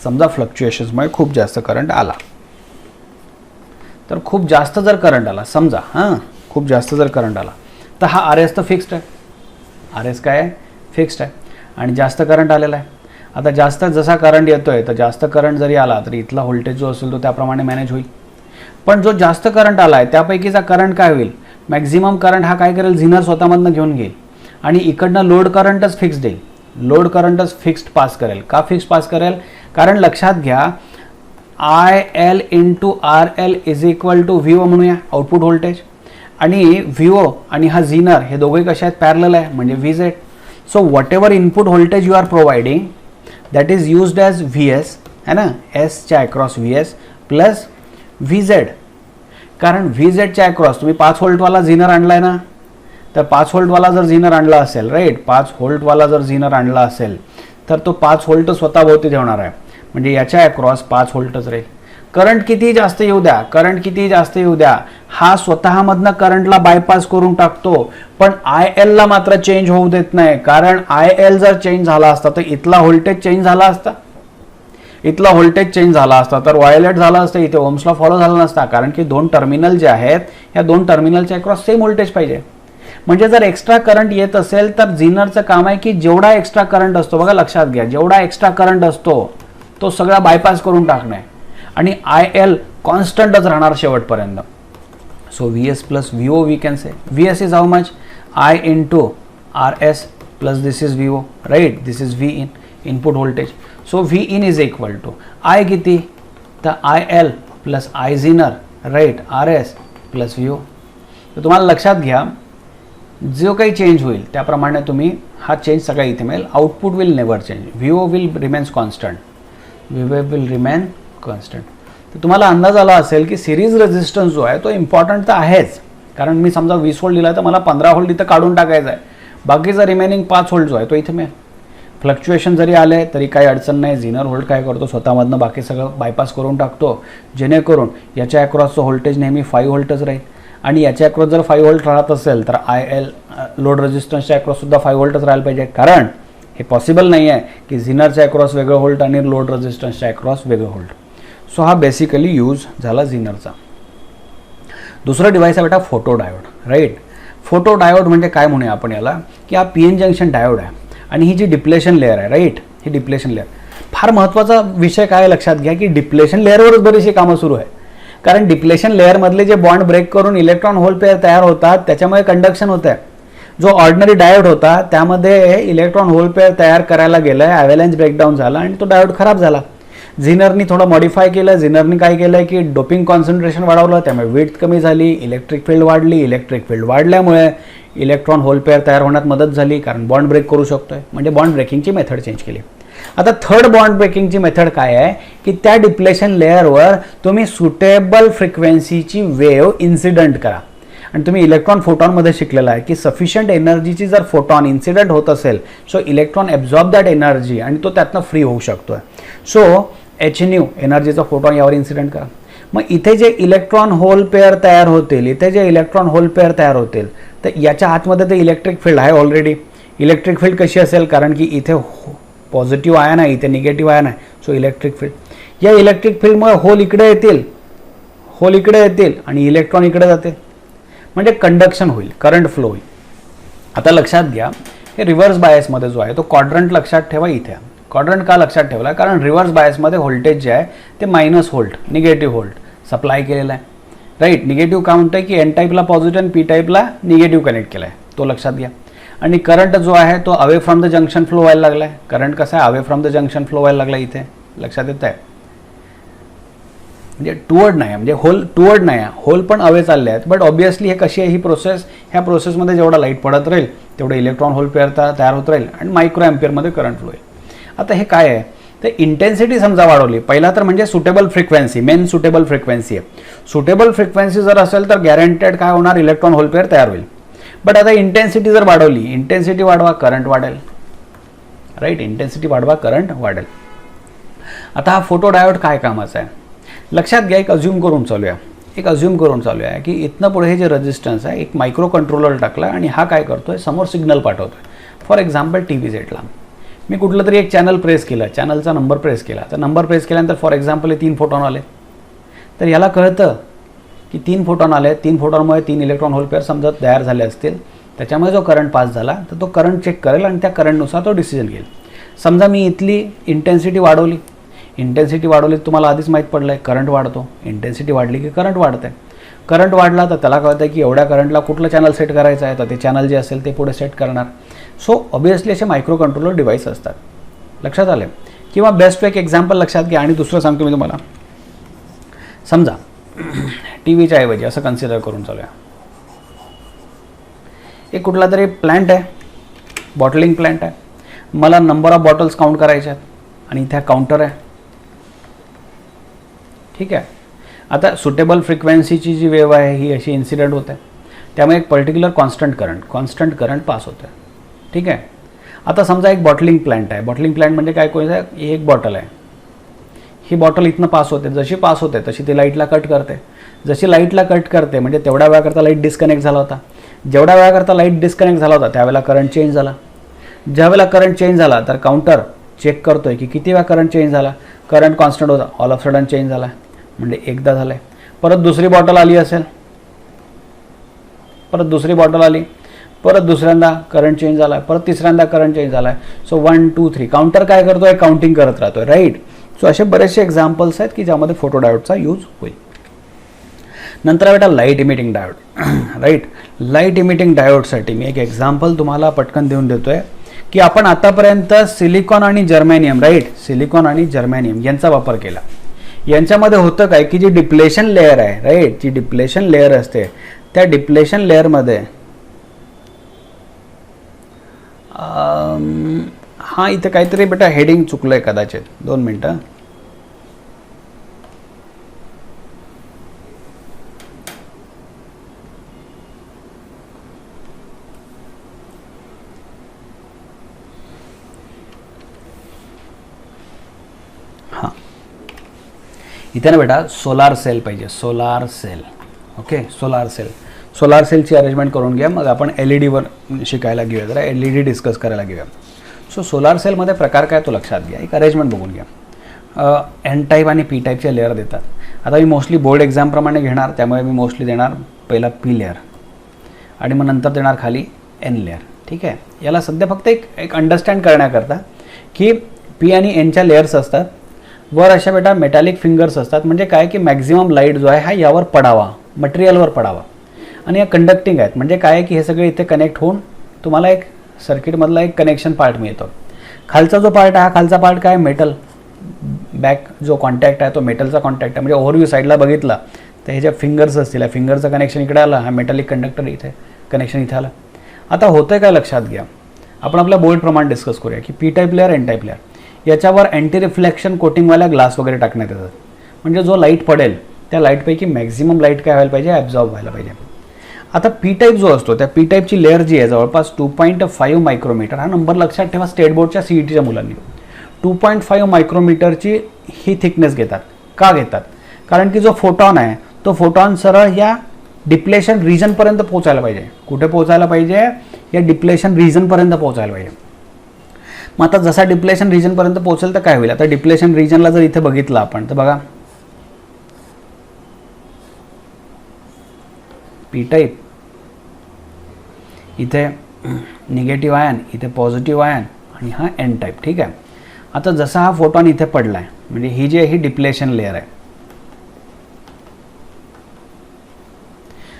[SPEAKER 1] समजा फ्लक्च्युएशन्समुळे खूप जास्त करंट आला, तर खूप जास्त जर करंट आला, समजा खूप जास्त जर करंट आला तर हा RS तर फिक्स्ड आहे, RS काय आहे, फिक्स्ड आहे आणि जास्त करंट आलेला आहे. आता जास्त जसा करंट येतोय तर जास्त करंट जरी आला तरी इथला व्होल्टेज जो असेल तो त्याप्रमाणे मॅनेज होईल. पण जो जास्त करंट आला आहे त्यापैकीचा करंट काय होईल, मॅक्झिमम करंट हा काय करेल, झिनर स्वतःमधनं घेऊन घेईल आणि इकडनं लोड करंटच फिक्स्ड येईल, लोड करंटच फिक्स्ड पास करेल. का फिक्स्ड पास करेल, कारण लक्षात घ्या IL into RL is equal to VO म्हणूया आउटपुट व्होल्टेज, आणि VO आणि हा झिनर हे दोघे कसे आहेत, पॅरलल आहे म्हणजे VZ. So whatever input voltage you are providing that is used as VS है ना, S च्या अक्रॉस VS प्लस VZ. कारण VZच्या अक्रॉस तुम्ही 5 व्होल्टवाला झिनर आणलाय ना, तर 5 व्होल्टवाला जर झिनर आणला असेल, राईट, 5 व्होल्टवाला जर झिनर आणला असेल तर तो 5 व्होल्ट स्वतःभोवती ठेवणार आहे, म्हणजे याच्या अक्रॉस 5 व्होल्टच राहील. करंट किती जास्त येऊ द्या, करंट किती जास्त येऊ द्या, हा स्वतःमधनं करंटला बायपास करून टाकतो, पण IL ला मात्र चेंज होऊ देत नाही. कारण IL जर चेंज झाला असता तर इथला व्होल्टेज चेंज झाला असता, इथला व्होल्टेज चेंज झाला असता तर वायोलेट झाला असतं, इथे ओम्सला फॉलो झाला नसता. कारण की दोन टर्मिनल जे आहेत या दोन टर्मिनलच्या अक्रॉस सेम व्होल्टेज पाहिजे. म्हणजे जर एक्स्ट्रा करंट येत असेल तर झिनरचं काम आहे की जेवढा एक्स्ट्रा करंट असतो, बघा लक्षात घ्या, जेवढा एक्स्ट्रा करंट असतो तो सगळा बायपास करून टाकणे आणि IL कॉन्स्टंटच राहणार शेवटपर्यंत. So VS plus VO we can say. VS is how much, I into RS plus this is VO, right, this is V in, input voltage. So V in is equal to I किती, तर IL plus I zener, right, RS plus VO. तर तुम्हाला लक्षात घ्या जो काही change होईल त्याप्रमाणे तुम्ही हा चेंज सगळा इथे मिळेल. Output will never change, VO will remains constant, VO will remain constant. तर तुम्हाला अंदाज आला असेल की सिरीज रेजिस्टन्स जो आहे तो इम्पॉर्टंट तर आहेच, कारण मी समजा 20 व्होल्ट दिला तर मला 15 व्होल्ट इथं काढून टाकायचा आहे, बाकीचा रिमेनिंग 5 व्होल्ट जो आहे तो इथे मिळेल. फ्लक्च्युएशन जरी आले तरी काही अडचण नाही, झिनर व्होल्ट काय करतो स्वतःमधनं बाकी सगळं बायपास करून टाकतो, जेणेकरून याच्या अक्रॉसचं व्होल्टेज नेहमी 5 व्होल्टच राहील आणि याच्या अक्रॉस जर 5 व्होल्ट राहत असेल तर IL लोड रेजिस्टन्सच्या अक्रॉससुद्धा 5 व्होल्टच राहायला पाहिजे. कारण हे पॉसिबल नाही आहे की झिनरच्या अक्रॉस वेगळं व्होल्ट आणि लोड रेजिस्टन्सच्या अक्रॉस वेगळं व्होल्ट. सो हा बेसिकली यूज झाला झिनरचा. दुसरा डिव्हाइस आहे बेटा photo diode, right. Photo diode म्हणजे काय म्हणूया आपण याला, की हा PN जंक्शन डायोड आहे आणि ही जी डिप्लेशन लेअर आहे, राईट, ही डिप्लेशन लेअर. फार महत्त्वाचा विषय काय लक्षात घ्या की डिप्लेशन लेअरवरच बरीचशी कामं सुरू आहे. कारण डिप्लेशन लेअरमधले जे बॉन्ड ब्रेक करून इलेक्ट्रॉन होल पेअर तयार होतात त्याच्यामुळे कंडक्शन होतं आहे. जो ऑर्डिनरी डायोड होता त्यामध्ये इलेक्ट्रॉन होल पेअर तयार करायला गेलं आहे, ॲव्हलॅन्च ब्रेकडाऊन झाला आणि तो डायोड खराब झाला. झिनरनी थोडं मॉडिफाय केलं, झिनरनी काय केलं की डोपिंग कॉन्सन्ट्रेशन वाढवलं, त्यामुळे वेट कमी झाली, इलेक्ट्रिक फील्ड वाढली, इलेक्ट्रिक फील्ड वाढल्यामुळे इलेक्ट्रॉन होल पेअर तयार होण्यात मदत झाली, कारण बॉन्ड ब्रेक करू शकतोय, म्हणजे बॉन्ड ब्रेकिंगची मेथड चेंज केली. आता थर्ड बॉन्ड ब्रेकिंगची मेथड काय आहे की त्या डिप्लेशन लेअरवर तुम्ही सुटेबल फ्रिक्वेन्सीची वेव्ह इन्सिडंट करा. आणि तुम्ही इलेक्ट्रॉन फोटॉनमध्ये शिकलेला आहे की सफिशियंट एनर्जीची जर फोटॉन इन्सिडंट होत असेल so electron absorb that energy आणि तो त्यातनं फ्री होऊ शकतो. सो hν एनर्जीचा फोटॉन यावर इन्सिडंट करा. मग इथे जे इलेक्ट्रॉन होल पेअर तयार होतील, इथे जे इलेक्ट्रॉन होल पेअर तयार होतील तर याच्या आतमध्ये ते इलेक्ट्रिक फील्ड आहे ऑलरेडी. इलेक्ट्रिक फील्ड कशी असेल, कारण की इथे पॉझिटिव्ह आयन आहे, इथे निगेटिव्ह आयन आहे, सो इलेक्ट्रिक फील्ड. या इलेक्ट्रिक फील्डमुळे होल इकडे येतील, होल इकडे येतील आणि इलेक्ट्रॉन इकडे जातील, म्हणजे कंडक्शन होईल, करंट फ्लो होईल. आता लक्षात घ्या हे रिव्हर्स बायसमध्ये जो आहे तो क्वाड्रंट लक्षात ठेवा. इथे क्वाड्रंट का लक्षात ठेवला, कारण रिव्हर्स बायसमध्ये व्होल्टेज जे आहे ते -V निगेटिव्ह व्होल्ट सप्लाय केलेला आहे, राईट. निगेटिव्ह का म्हणतोय की N टाईपला पॉझिटिव्ह आणि P टाईपला निगेटिव्ह कनेक्ट केला आहे, तो लक्षात घ्या. आणि करंट जो आहे तो away from the junction flow व्हायला लागला आहे. करंट कसा आहे, away from the junction flow व्हायला लागला इथे, लक्षात येत आहे. म्हणजे टुवर्ड नाही, म्हणजे होल टुवर्ड नाही, होल पण अवे चालले आहेत. बट ऑब्वियसली हे कशी आहे ही प्रोसेस, ह्या प्रोसेसमध्ये जेवढा लाईट पडत राहील तेवढं इलेक्ट्रॉन होल पेअर तयार होत राहील आणि मायक्रो अँपियरमध्ये करंट फ्लो होईल. आता हे काय आहे, तर इंटेन्सिटी समजा वाढवली, पहिला तर म्हणजे suitable frequency, main suitable frequency आहे. सुटेबल फ्रिक्वेन्सी जर असेल तर गॅरंटेड काय होणार, इलेक्ट्रॉन होल पेअर तयार होईल. बट आता इंटेन्सिटी जर वाढवली, इंटेन्सिटी वाढवा करंट वाढेल, राईट, इंटेन्सिटी वाढवा करंट वाढेल. आता हा फोटो डायोड काय कामाचा आहे लक्षात घ्या. एक अज्युम करून चालूया, की इथनं पुढे हे जे रेजिस्टन्स आहे एक मायक्रो कंट्रोलर टाकला आणि हा काय करतोय, समोर सिग्नल पाठवतोय. फॉर एक्झाम्पल टी-व्ही सेटला मी कुठलं तरी एक चॅनल प्रेस केलं, चॅनलचा नंबर प्रेस केला, तर नंबर प्रेस केल्यानंतर फॉर एक्झाम्पल 3 फोटॉन आले, तर याला कळतं की 3 फोटॉन आले, 3 फोटॉनमुळे 3 इलेक्ट्रॉन होल पेअर समजा तयार झाले असतील, त्याच्यामुळे जो करंट पास झाला तर तो करंट चेक करेल आणि त्या करंटनुसार तो डिसिजन घेईल. समजा मी इथली इंटेन्सिटी वाढवली, तुम्हाला आधीच माहीत पडलं आहे करंट वाढतो, इंटेन्सिटी वाढली की करंट वाढते. करंट वाढला तर त्याला कळतं की एवढ्या करंटला कुठलं चॅनल सेट करायचं आहे, तर ते चॅनल जे असेल ते पुढे सेट करणार. सो ऑब्वियसली असे मायक्रो कंट्रोलर डिव्हाइस असतात, लक्षात आले. किंवा बेस्ट एक एक्झाम्पल लक्षात घ्या आणि दुसरं सांगतो मी तुम्हाला. समजा टी-व्हीच्या ऐवजी असं कन्सिडर करून चालूया, एक कुठला तरी प्लॅन्ट आहे, बॉटलिंग प्लॅन्ट आहे, मला नंबर ऑफ बॉटल्स काउंट करायचे आहेत आणि इथे काउंटर आहे, ठीक आहे. आता सुटेबल फ्रिक्वेन्सीची जी वेव्ह आहे ही अशी इन्सिडेंट होते, त्यामुळे एक पर्टिक्युलर कॉन्स्टंट करंट पास होते, ठीक आहे. आता समजा एक बॉटलिंग प्लॅन्ट आहे, बॉटलिंग प्लॅन्ट म्हणजे काय कोणाचं आहे, ही एक बॉटल आहे, ही बॉटल इथनं पास होते, जशी पास होते तशी ती लाईटला कट करते, जशी लाईटला कट करते म्हणजे तेवढ्या वेळाकरता लाईट डिस्कनेक्ट झाला होता, जेवढ्या वेळाकरता लाईट डिस्कनेक्ट झाला होता त्यावेळेला करंट चेंज झाला. ज्यावेळेला करंट चेंज झाला तर काउंटर चेक करतोय की किती वेळा करंट चेंज झाला, करंट कॉन्स्टंट होता, ऑल ऑफ सडन चेंज झाला, म्हणजे एकदा झालं आहे. परत दुसरी बॉटल आली असेल, परत दुसरी बॉटल आली, परत दुसऱ्यांदा करंट चेंज झाला, परत तिसऱ्यांदा करंट चेंज झाला आहे. सो 1 2 3 काउंटर काय करतोय, काउंटिंग करत राहतोय, राईट. सो असे बरेचसे एक्झाम्पल्स आहेत की ज्यामध्ये फोटो डायोडचा यूज होईल. नंतर बेटा light emitting diode, right. Light emitting डायोडसाठी मी एक एक्झाम्पल तुम्हाला पटकन देऊन देतोय की आपण आतापर्यंत सिलिकॉन आणि जर्मेनियम, राईट, सिलिकॉन आणि जर्मेनियम यांचा वापर केला. यांच्यामध्ये होतं काय की जी डिप्लेशन लेअर आहे, राईट, जी डिप्लेशन लेअर असते त्या डिप्लेशन लेअरमध्ये हां इथे काहीतरी बेटा हेडिंग चुकलं आहे कदाचित, 2 मिनटं. हां इथे ना बेटा सोलार सेल पाहिजे, सोलार सेल, ओके. सोलार सेलची अरेंजमेंट करून घ्या, मग आपण LED शिकायला घेऊया, जरा LED डिस्कस करायला घेऊया. सो सोलार सेलमध्ये प्रकार काय तो लक्षात घ्या, एक अरेंजमेंट बघून घ्या. N टाईप आणि P टाईपचे लेअर देतात. आता मी मोस्टली बोर्ड एक्झामप्रमाणे घेणार, त्यामुळे मी मोस्टली देणार पहिला P लेअर आणि मग नंतर देणार खाली N लेअर, ठीक आहे. याला सध्या फक्त एक अंडरस्टँड करण्याकरता की P आणि Nच्या लेअर्स असतात, वर अशा बेटा मेटॅलिक फिंगर्स असतात, म्हणजे काय की मॅक्झिमम लाईट जो आहे हा यावर पडावा, मटेरियलवर पडावा, आणि या कंडक्टिंग आहेत, म्हणजे काय आहे की हे सगळे इथे कनेक्ट होऊन तुम्हाला एक सर्किटमधला एक कनेक्शन पार्ट मिळतो. खालचा जो पार्ट आहे, हा खालचा पार्ट काय, मेटल बॅक जो कॉन्टॅक्ट आहे तो मेटलचा कॉन्टॅक्ट आहे, म्हणजे ओव्हरव्ह्यू साईडला बघितला तर हे ज्या फिंगर्स असतील, या फिंगरचं कनेक्शन इकडे आलं, हा मेटॅलिक कंडक्टर इथे कनेक्शन इथे आलं. आता होतं काय लक्षात घ्या, आपण आपल्या बोर्डप्रमाणे डिस्कस करूया की P type layer, N type layer, याच्यावर अँटी रिफ्लेक्शन कोटिंगवाल्या ग्लास वगैरे टाकण्यात येतात, म्हणजे जो लाईट पडेल त्या लाईटपैकी मॅक्झिमम लाईट काय व्हायला पाहिजे, ॲब्झॉर्ब व्हायला पाहिजे. आता P टाईप जो असतो त्या P टाईपची लेअर जी आहे जवळपास 2.5 मायक्रोमीटर, हा नंबर लक्षात ठेवा स्टेट बोर्डच्या CETच्या मुलांनी. 2.5 मायक्रोमीटरची ही थिकनेस घेतात. का घेतात, कारण की जो फोटॉन आहे तो फोटॉन सरळ या डिप्लेशन रिजनपर्यंत पोहोचायला पाहिजे. कुठे पोहोचायला पाहिजे, या डिप्लेशन रिजनपर्यंत पोहोचायला पाहिजे. मग आता जसा डिप्लेशन रिजनपर्यंत पोहोचेल तर काय होईल, आता डिप्लेशन रिजनला जर इथे बघितलं आपण तर बघा P टाईप, इथे निगेटिव्ह आयन, इथे पॉझिटिव्ह आयन, आणि हा N टाईप, ठीक आहे. आता जसा हा फोटॉन इथे पडला आहे, म्हणजे ही जी आहे ही डिप्लेशन लेअर आहे,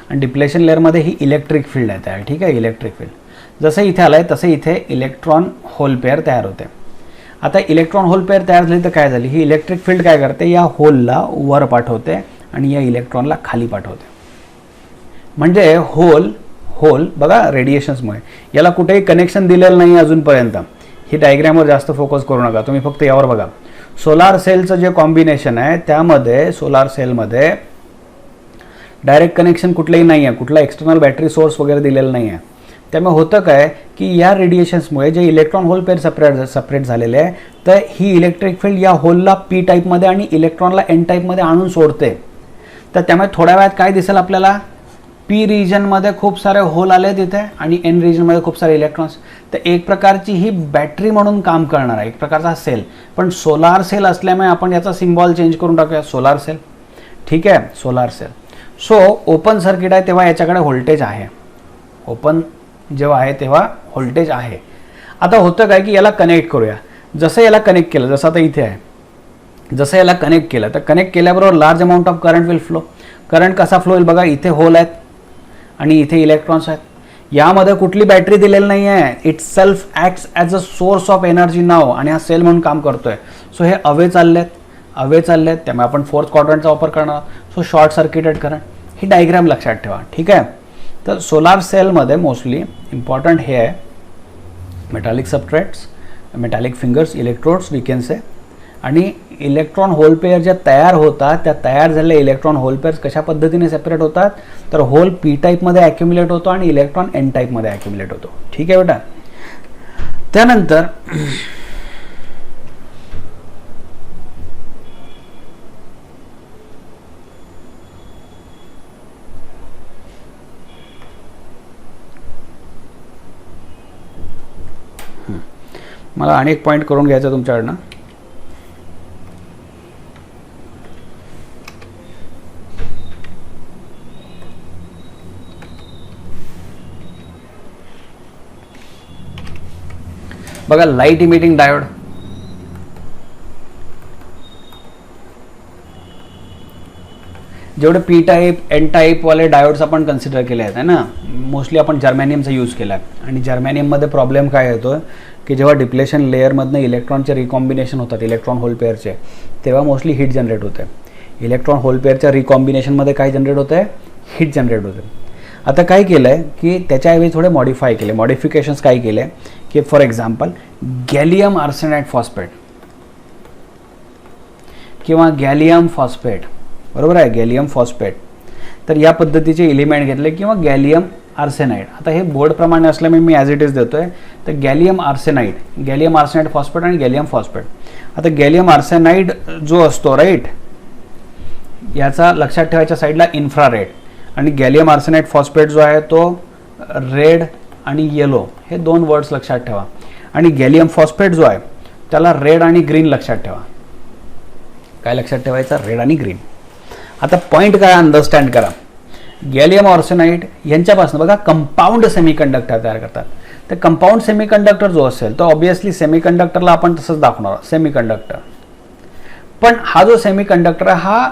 [SPEAKER 1] आणि डिप्लेशन लेअरमध्ये ही इलेक्ट्रिक फील्ड आहे तयार, ठीक आहे, इलेक्ट्रिक फील्ड. जसं इथे आलं आहे तसं इथे इलेक्ट्रॉन होल पेअर तयार होते. आता इलेक्ट्रॉन होल पेअर तयार झाली तर काय झाली, ही इलेक्ट्रिक फील्ड काय करते, या होलला वर पाठवते आणि या इलेक्ट्रॉनला खाली पाठवते. म्हणजे होल बघा रेडिएशन्समुळे, याला कुठेही कनेक्शन दिलेलं नाही अजूनपर्यंत. ही डायग्रॅमवर जास्त फोकस करू नका, तुम्ही फक्त यावर बघा. सोलार सेलचं जे कॉम्बिनेशन आहे त्यामध्ये सोलार सेलमध्ये डायरेक्ट कनेक्शन कुठलंही नाही आहे, कुठला एक्सटर्नल बॅटरी सोर्स वगैरे दिलेला नाही आहे. त्यामुळे होतं काय की या रेडिएशन्समुळे जे इलेक्ट्रॉन होल पेअर सेपरेट झालेले आहे, तर ही इलेक्ट्रिक फील्ड या होलला पी टाईपमध्ये आणि इलेक्ट्रॉनला एन टाईपमध्ये आणून सोडते. तर त्यामुळे थोड्या वेळात काय दिसेल आपल्याला, पी रिजनमध्ये खूप सारे होल आले तिथे आणि एन रिजनमध्ये खूप सारे इलेक्ट्रॉन्स. तर एक प्रकारची ही बॅटरी म्हणून काम करणार आहे, एक प्रकारचा सेल. पण सोलार सेल असल्यामुळे आपण याचा सिम्बॉल चेंज करून टाकूया, सोलार सेल. ठीक आहे, solar cell. So open circuit आहे तेव्हा याच्याकडे व्होल्टेज आहे, ओपन जेव्हा आहे तेव्हा व्होल्टेज आहे. आता होतं काय की याला कनेक्ट करूया. जसं याला कनेक्ट केलं, जसं आता इथे आहे, जसं याला कनेक्ट केलं तर कनेक्ट केल्याबरोबर large amount of current will flow. Current कसा फ्लो होईल बघा, इथे होल आहेत आणि इथे इलेक्ट्रॉन्स आहेत. यामध्ये कुठली बॅटरी दिलेली नाही आहे, itself acts as a source of energy now, आणि हा सेल म्हणून काम करतोय. सो हे अवे चाललेत, त्यामुळे आपण फोर्थ क्वाड्रंटचा वापर करणार. So short circuited current. ही डायग्राम लक्षात ठेवा. ठीक आहे. तर सोलार सेलमध्ये मोस्टली इम्पॉर्टंट हे आहे metallic substrates, metallic fingers, electrodes we can say. आणि इलेक्ट्रॉन होल पेअर ज्या तयार होतात त्या तयार झालेल्या इलेक्ट्रॉन होल पेअर्स कशा पद्धतीने सेपरेट होतात, तर होल पी टाईपमध्ये ॲक्युम्युलेट होतो आणि इलेक्ट्रॉन एन टाईपमध्ये ॲक्युम्युलेट होतो. ठीक आहे बेटा. त्यानंतर मला अनेक पॉईंट करून घ्यायचं तुमच्याकडनं. बघा लाईट इमिटिंग डायोड, जेवढे पी टाईप एन टाईप वाले डायोड्स आपण कन्सिडर केले आहेत ना, मोस्टली आपण जर्मॅनियमचा यूज केला आहे. आणि जर्मॅनियममध्ये प्रॉब्लेम काय येतो की जेव्हा डिप्लेशन लेअरमधनं इलेक्ट्रॉनचे रिकॉम्बिनेशन होतात इलेक्ट्रॉन होल पेअरचे, तेव्हा मोस्टली हीट जनरेट होते. इलेक्ट्रॉन होल पेअरच्या रिकॉम्बिनेशनमध्ये काय जनरेट होतं आहे, हीट जनरेट होते. आता काय केलं आहे की त्याच्याऐवजी थोडे मॉडिफाय केले. मॉडिफिकेशन्स काय केले की for example gallium arsenide phosphate किंवा गॅलियम फॉस्फेट, बरोबर आहे, गॅलियम फॉस्फेट. तर या पद्धतीचे एलिमेंट घेतले किंवा गॅलियम आर्सेनाइड. आता हे बोर्डप्रमाणे असल्यामुळे मी ॲज इट इज देतो आहे. तर गॅलियम आर्सेनाइड फॉस्फेट आणि गॅलियम फॉस्फेट. आता गॅलियम आर्सेनाइड जो असतो राईट, याचा लक्षात ठेवायच्या साईडला इन्फ्रारेड, आणि गॅलियम आर्सेनाइड फॉस्फेट जो आहे तो रेड आणि येलो हे दोन वर्ड्स लक्षात ठेवा. आणि गॅलियम फॉस्फेट जो आहे त्याला रेड आणि ग्रीन लक्षात ठेवा. काय लक्षात ठेवायचं, रेड आणि ग्रीन. आता पॉईंट काय अंडरस्टँड करा. गॅलियम आर्सेनाइड यांच्यापासून बघा कंपाऊंड सेमीकंडक्टर तयार करतात. तर कंपाऊंड सेमीकंडक्टर जो असेल तो ऑब्विसली सेमीकंडक्टरला आपण तसंच दाखवणार सेमीकंडक्टर. पण हा जो सेमीकंडक्टर हा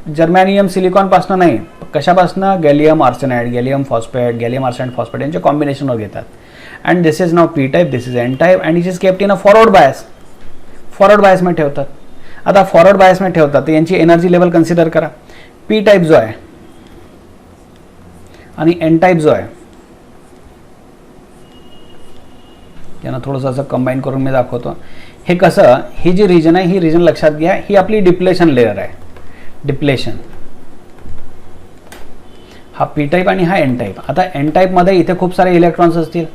[SPEAKER 1] जर्मॅनियम सिलिकॉनपासून नाही, कशापासून, gallium arsenide, gallium phosphate, gallium arsenide phosphate यांच्या कॉम्बिनेशनवर घेतात. And this is now P type, this is N type, and it is kept in a forward बायसमध्ये ठेवतात. आता फॉरवर्ड बायसमध्ये ठेवतात तर यांची एनर्जी लेवल कन्सिडर करा. पी टाईप जो आहे आणि एन टाईप जो आहे, यांना थोडंसं असं कंबाईन करून मी दाखवतो. हे कसं, ही जी रिजन आहे ही रिजन लक्षात घ्या, ही आपली डिप्लेशन लेअर आहे. डिप्लेशन हा पी टाईप आणि हा एन टाईप. आता एन टाईपमध्ये इथे खूप सारे इलेक्ट्रॉन्स असतील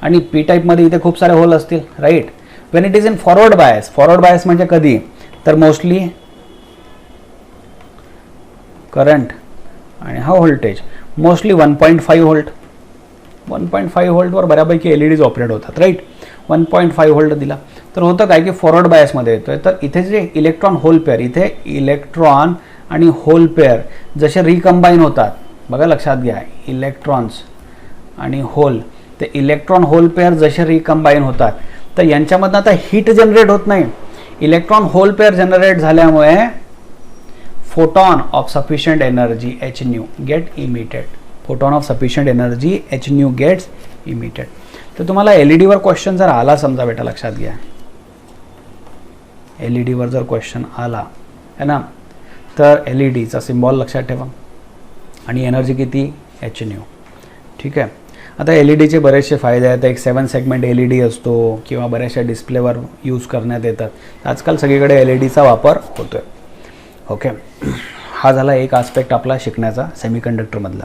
[SPEAKER 1] आणि पी टाईपमध्ये इथे खूप सारे होल असतील, right. When it is in forward bias म्हणजे कधी, तर मोस्टली करंट आणि हा व्होल्टेज मोस्टली 1.5 व्होल्ट. 1.5 व्होल्टवर बऱ्यापैकी एलईडीज ऑपरेट होतात, राईट. 1.5 व्होल्ट दिला तर होतं काय की फॉरवर्ड बायसमध्ये येतोय. तर इथे जे इलेक्ट्रॉन होल पेअर, इथे इलेक्ट्रॉन आणि होल पेअर जसे रिकंबाईन होतात, बघा लक्षात घ्या, इलेक्ट्रॉन्स आणि होल, ते इलेक्ट्रॉन होल पेअर जसे रिकंबाईन होतात तर यांच्यामधनं आता हीट जनरेट होत नाही. इलेक्ट्रॉन होल पेअर जनरेट झाल्यामुळे photon of sufficient energy Hν get emitted. Photon of sufficient energy Hν gets emitted. तर तुम्हाला LED वर क्वेश्चन जर आला समजा बेटा, लक्षात घ्या, LED वर जर क्वेश्चन आला है ना, तर LED चा सिम्बॉल लक्षात ठेवा आणि एनर्जी किती hν. ठीक आहे. आता LED चे बरेचसे फायदे आहेत. एक 7 सेगमेंट LED असतो किंवा बऱ्याचशा डिस्प्लेवर यूज करण्यात येतात. आजकाल सगळीकडे LED चा वापर होतोय. ओके, हा झाला एक आस्पेक्ट आपला शिकण्याचा सेमीकंडक्टरमधला.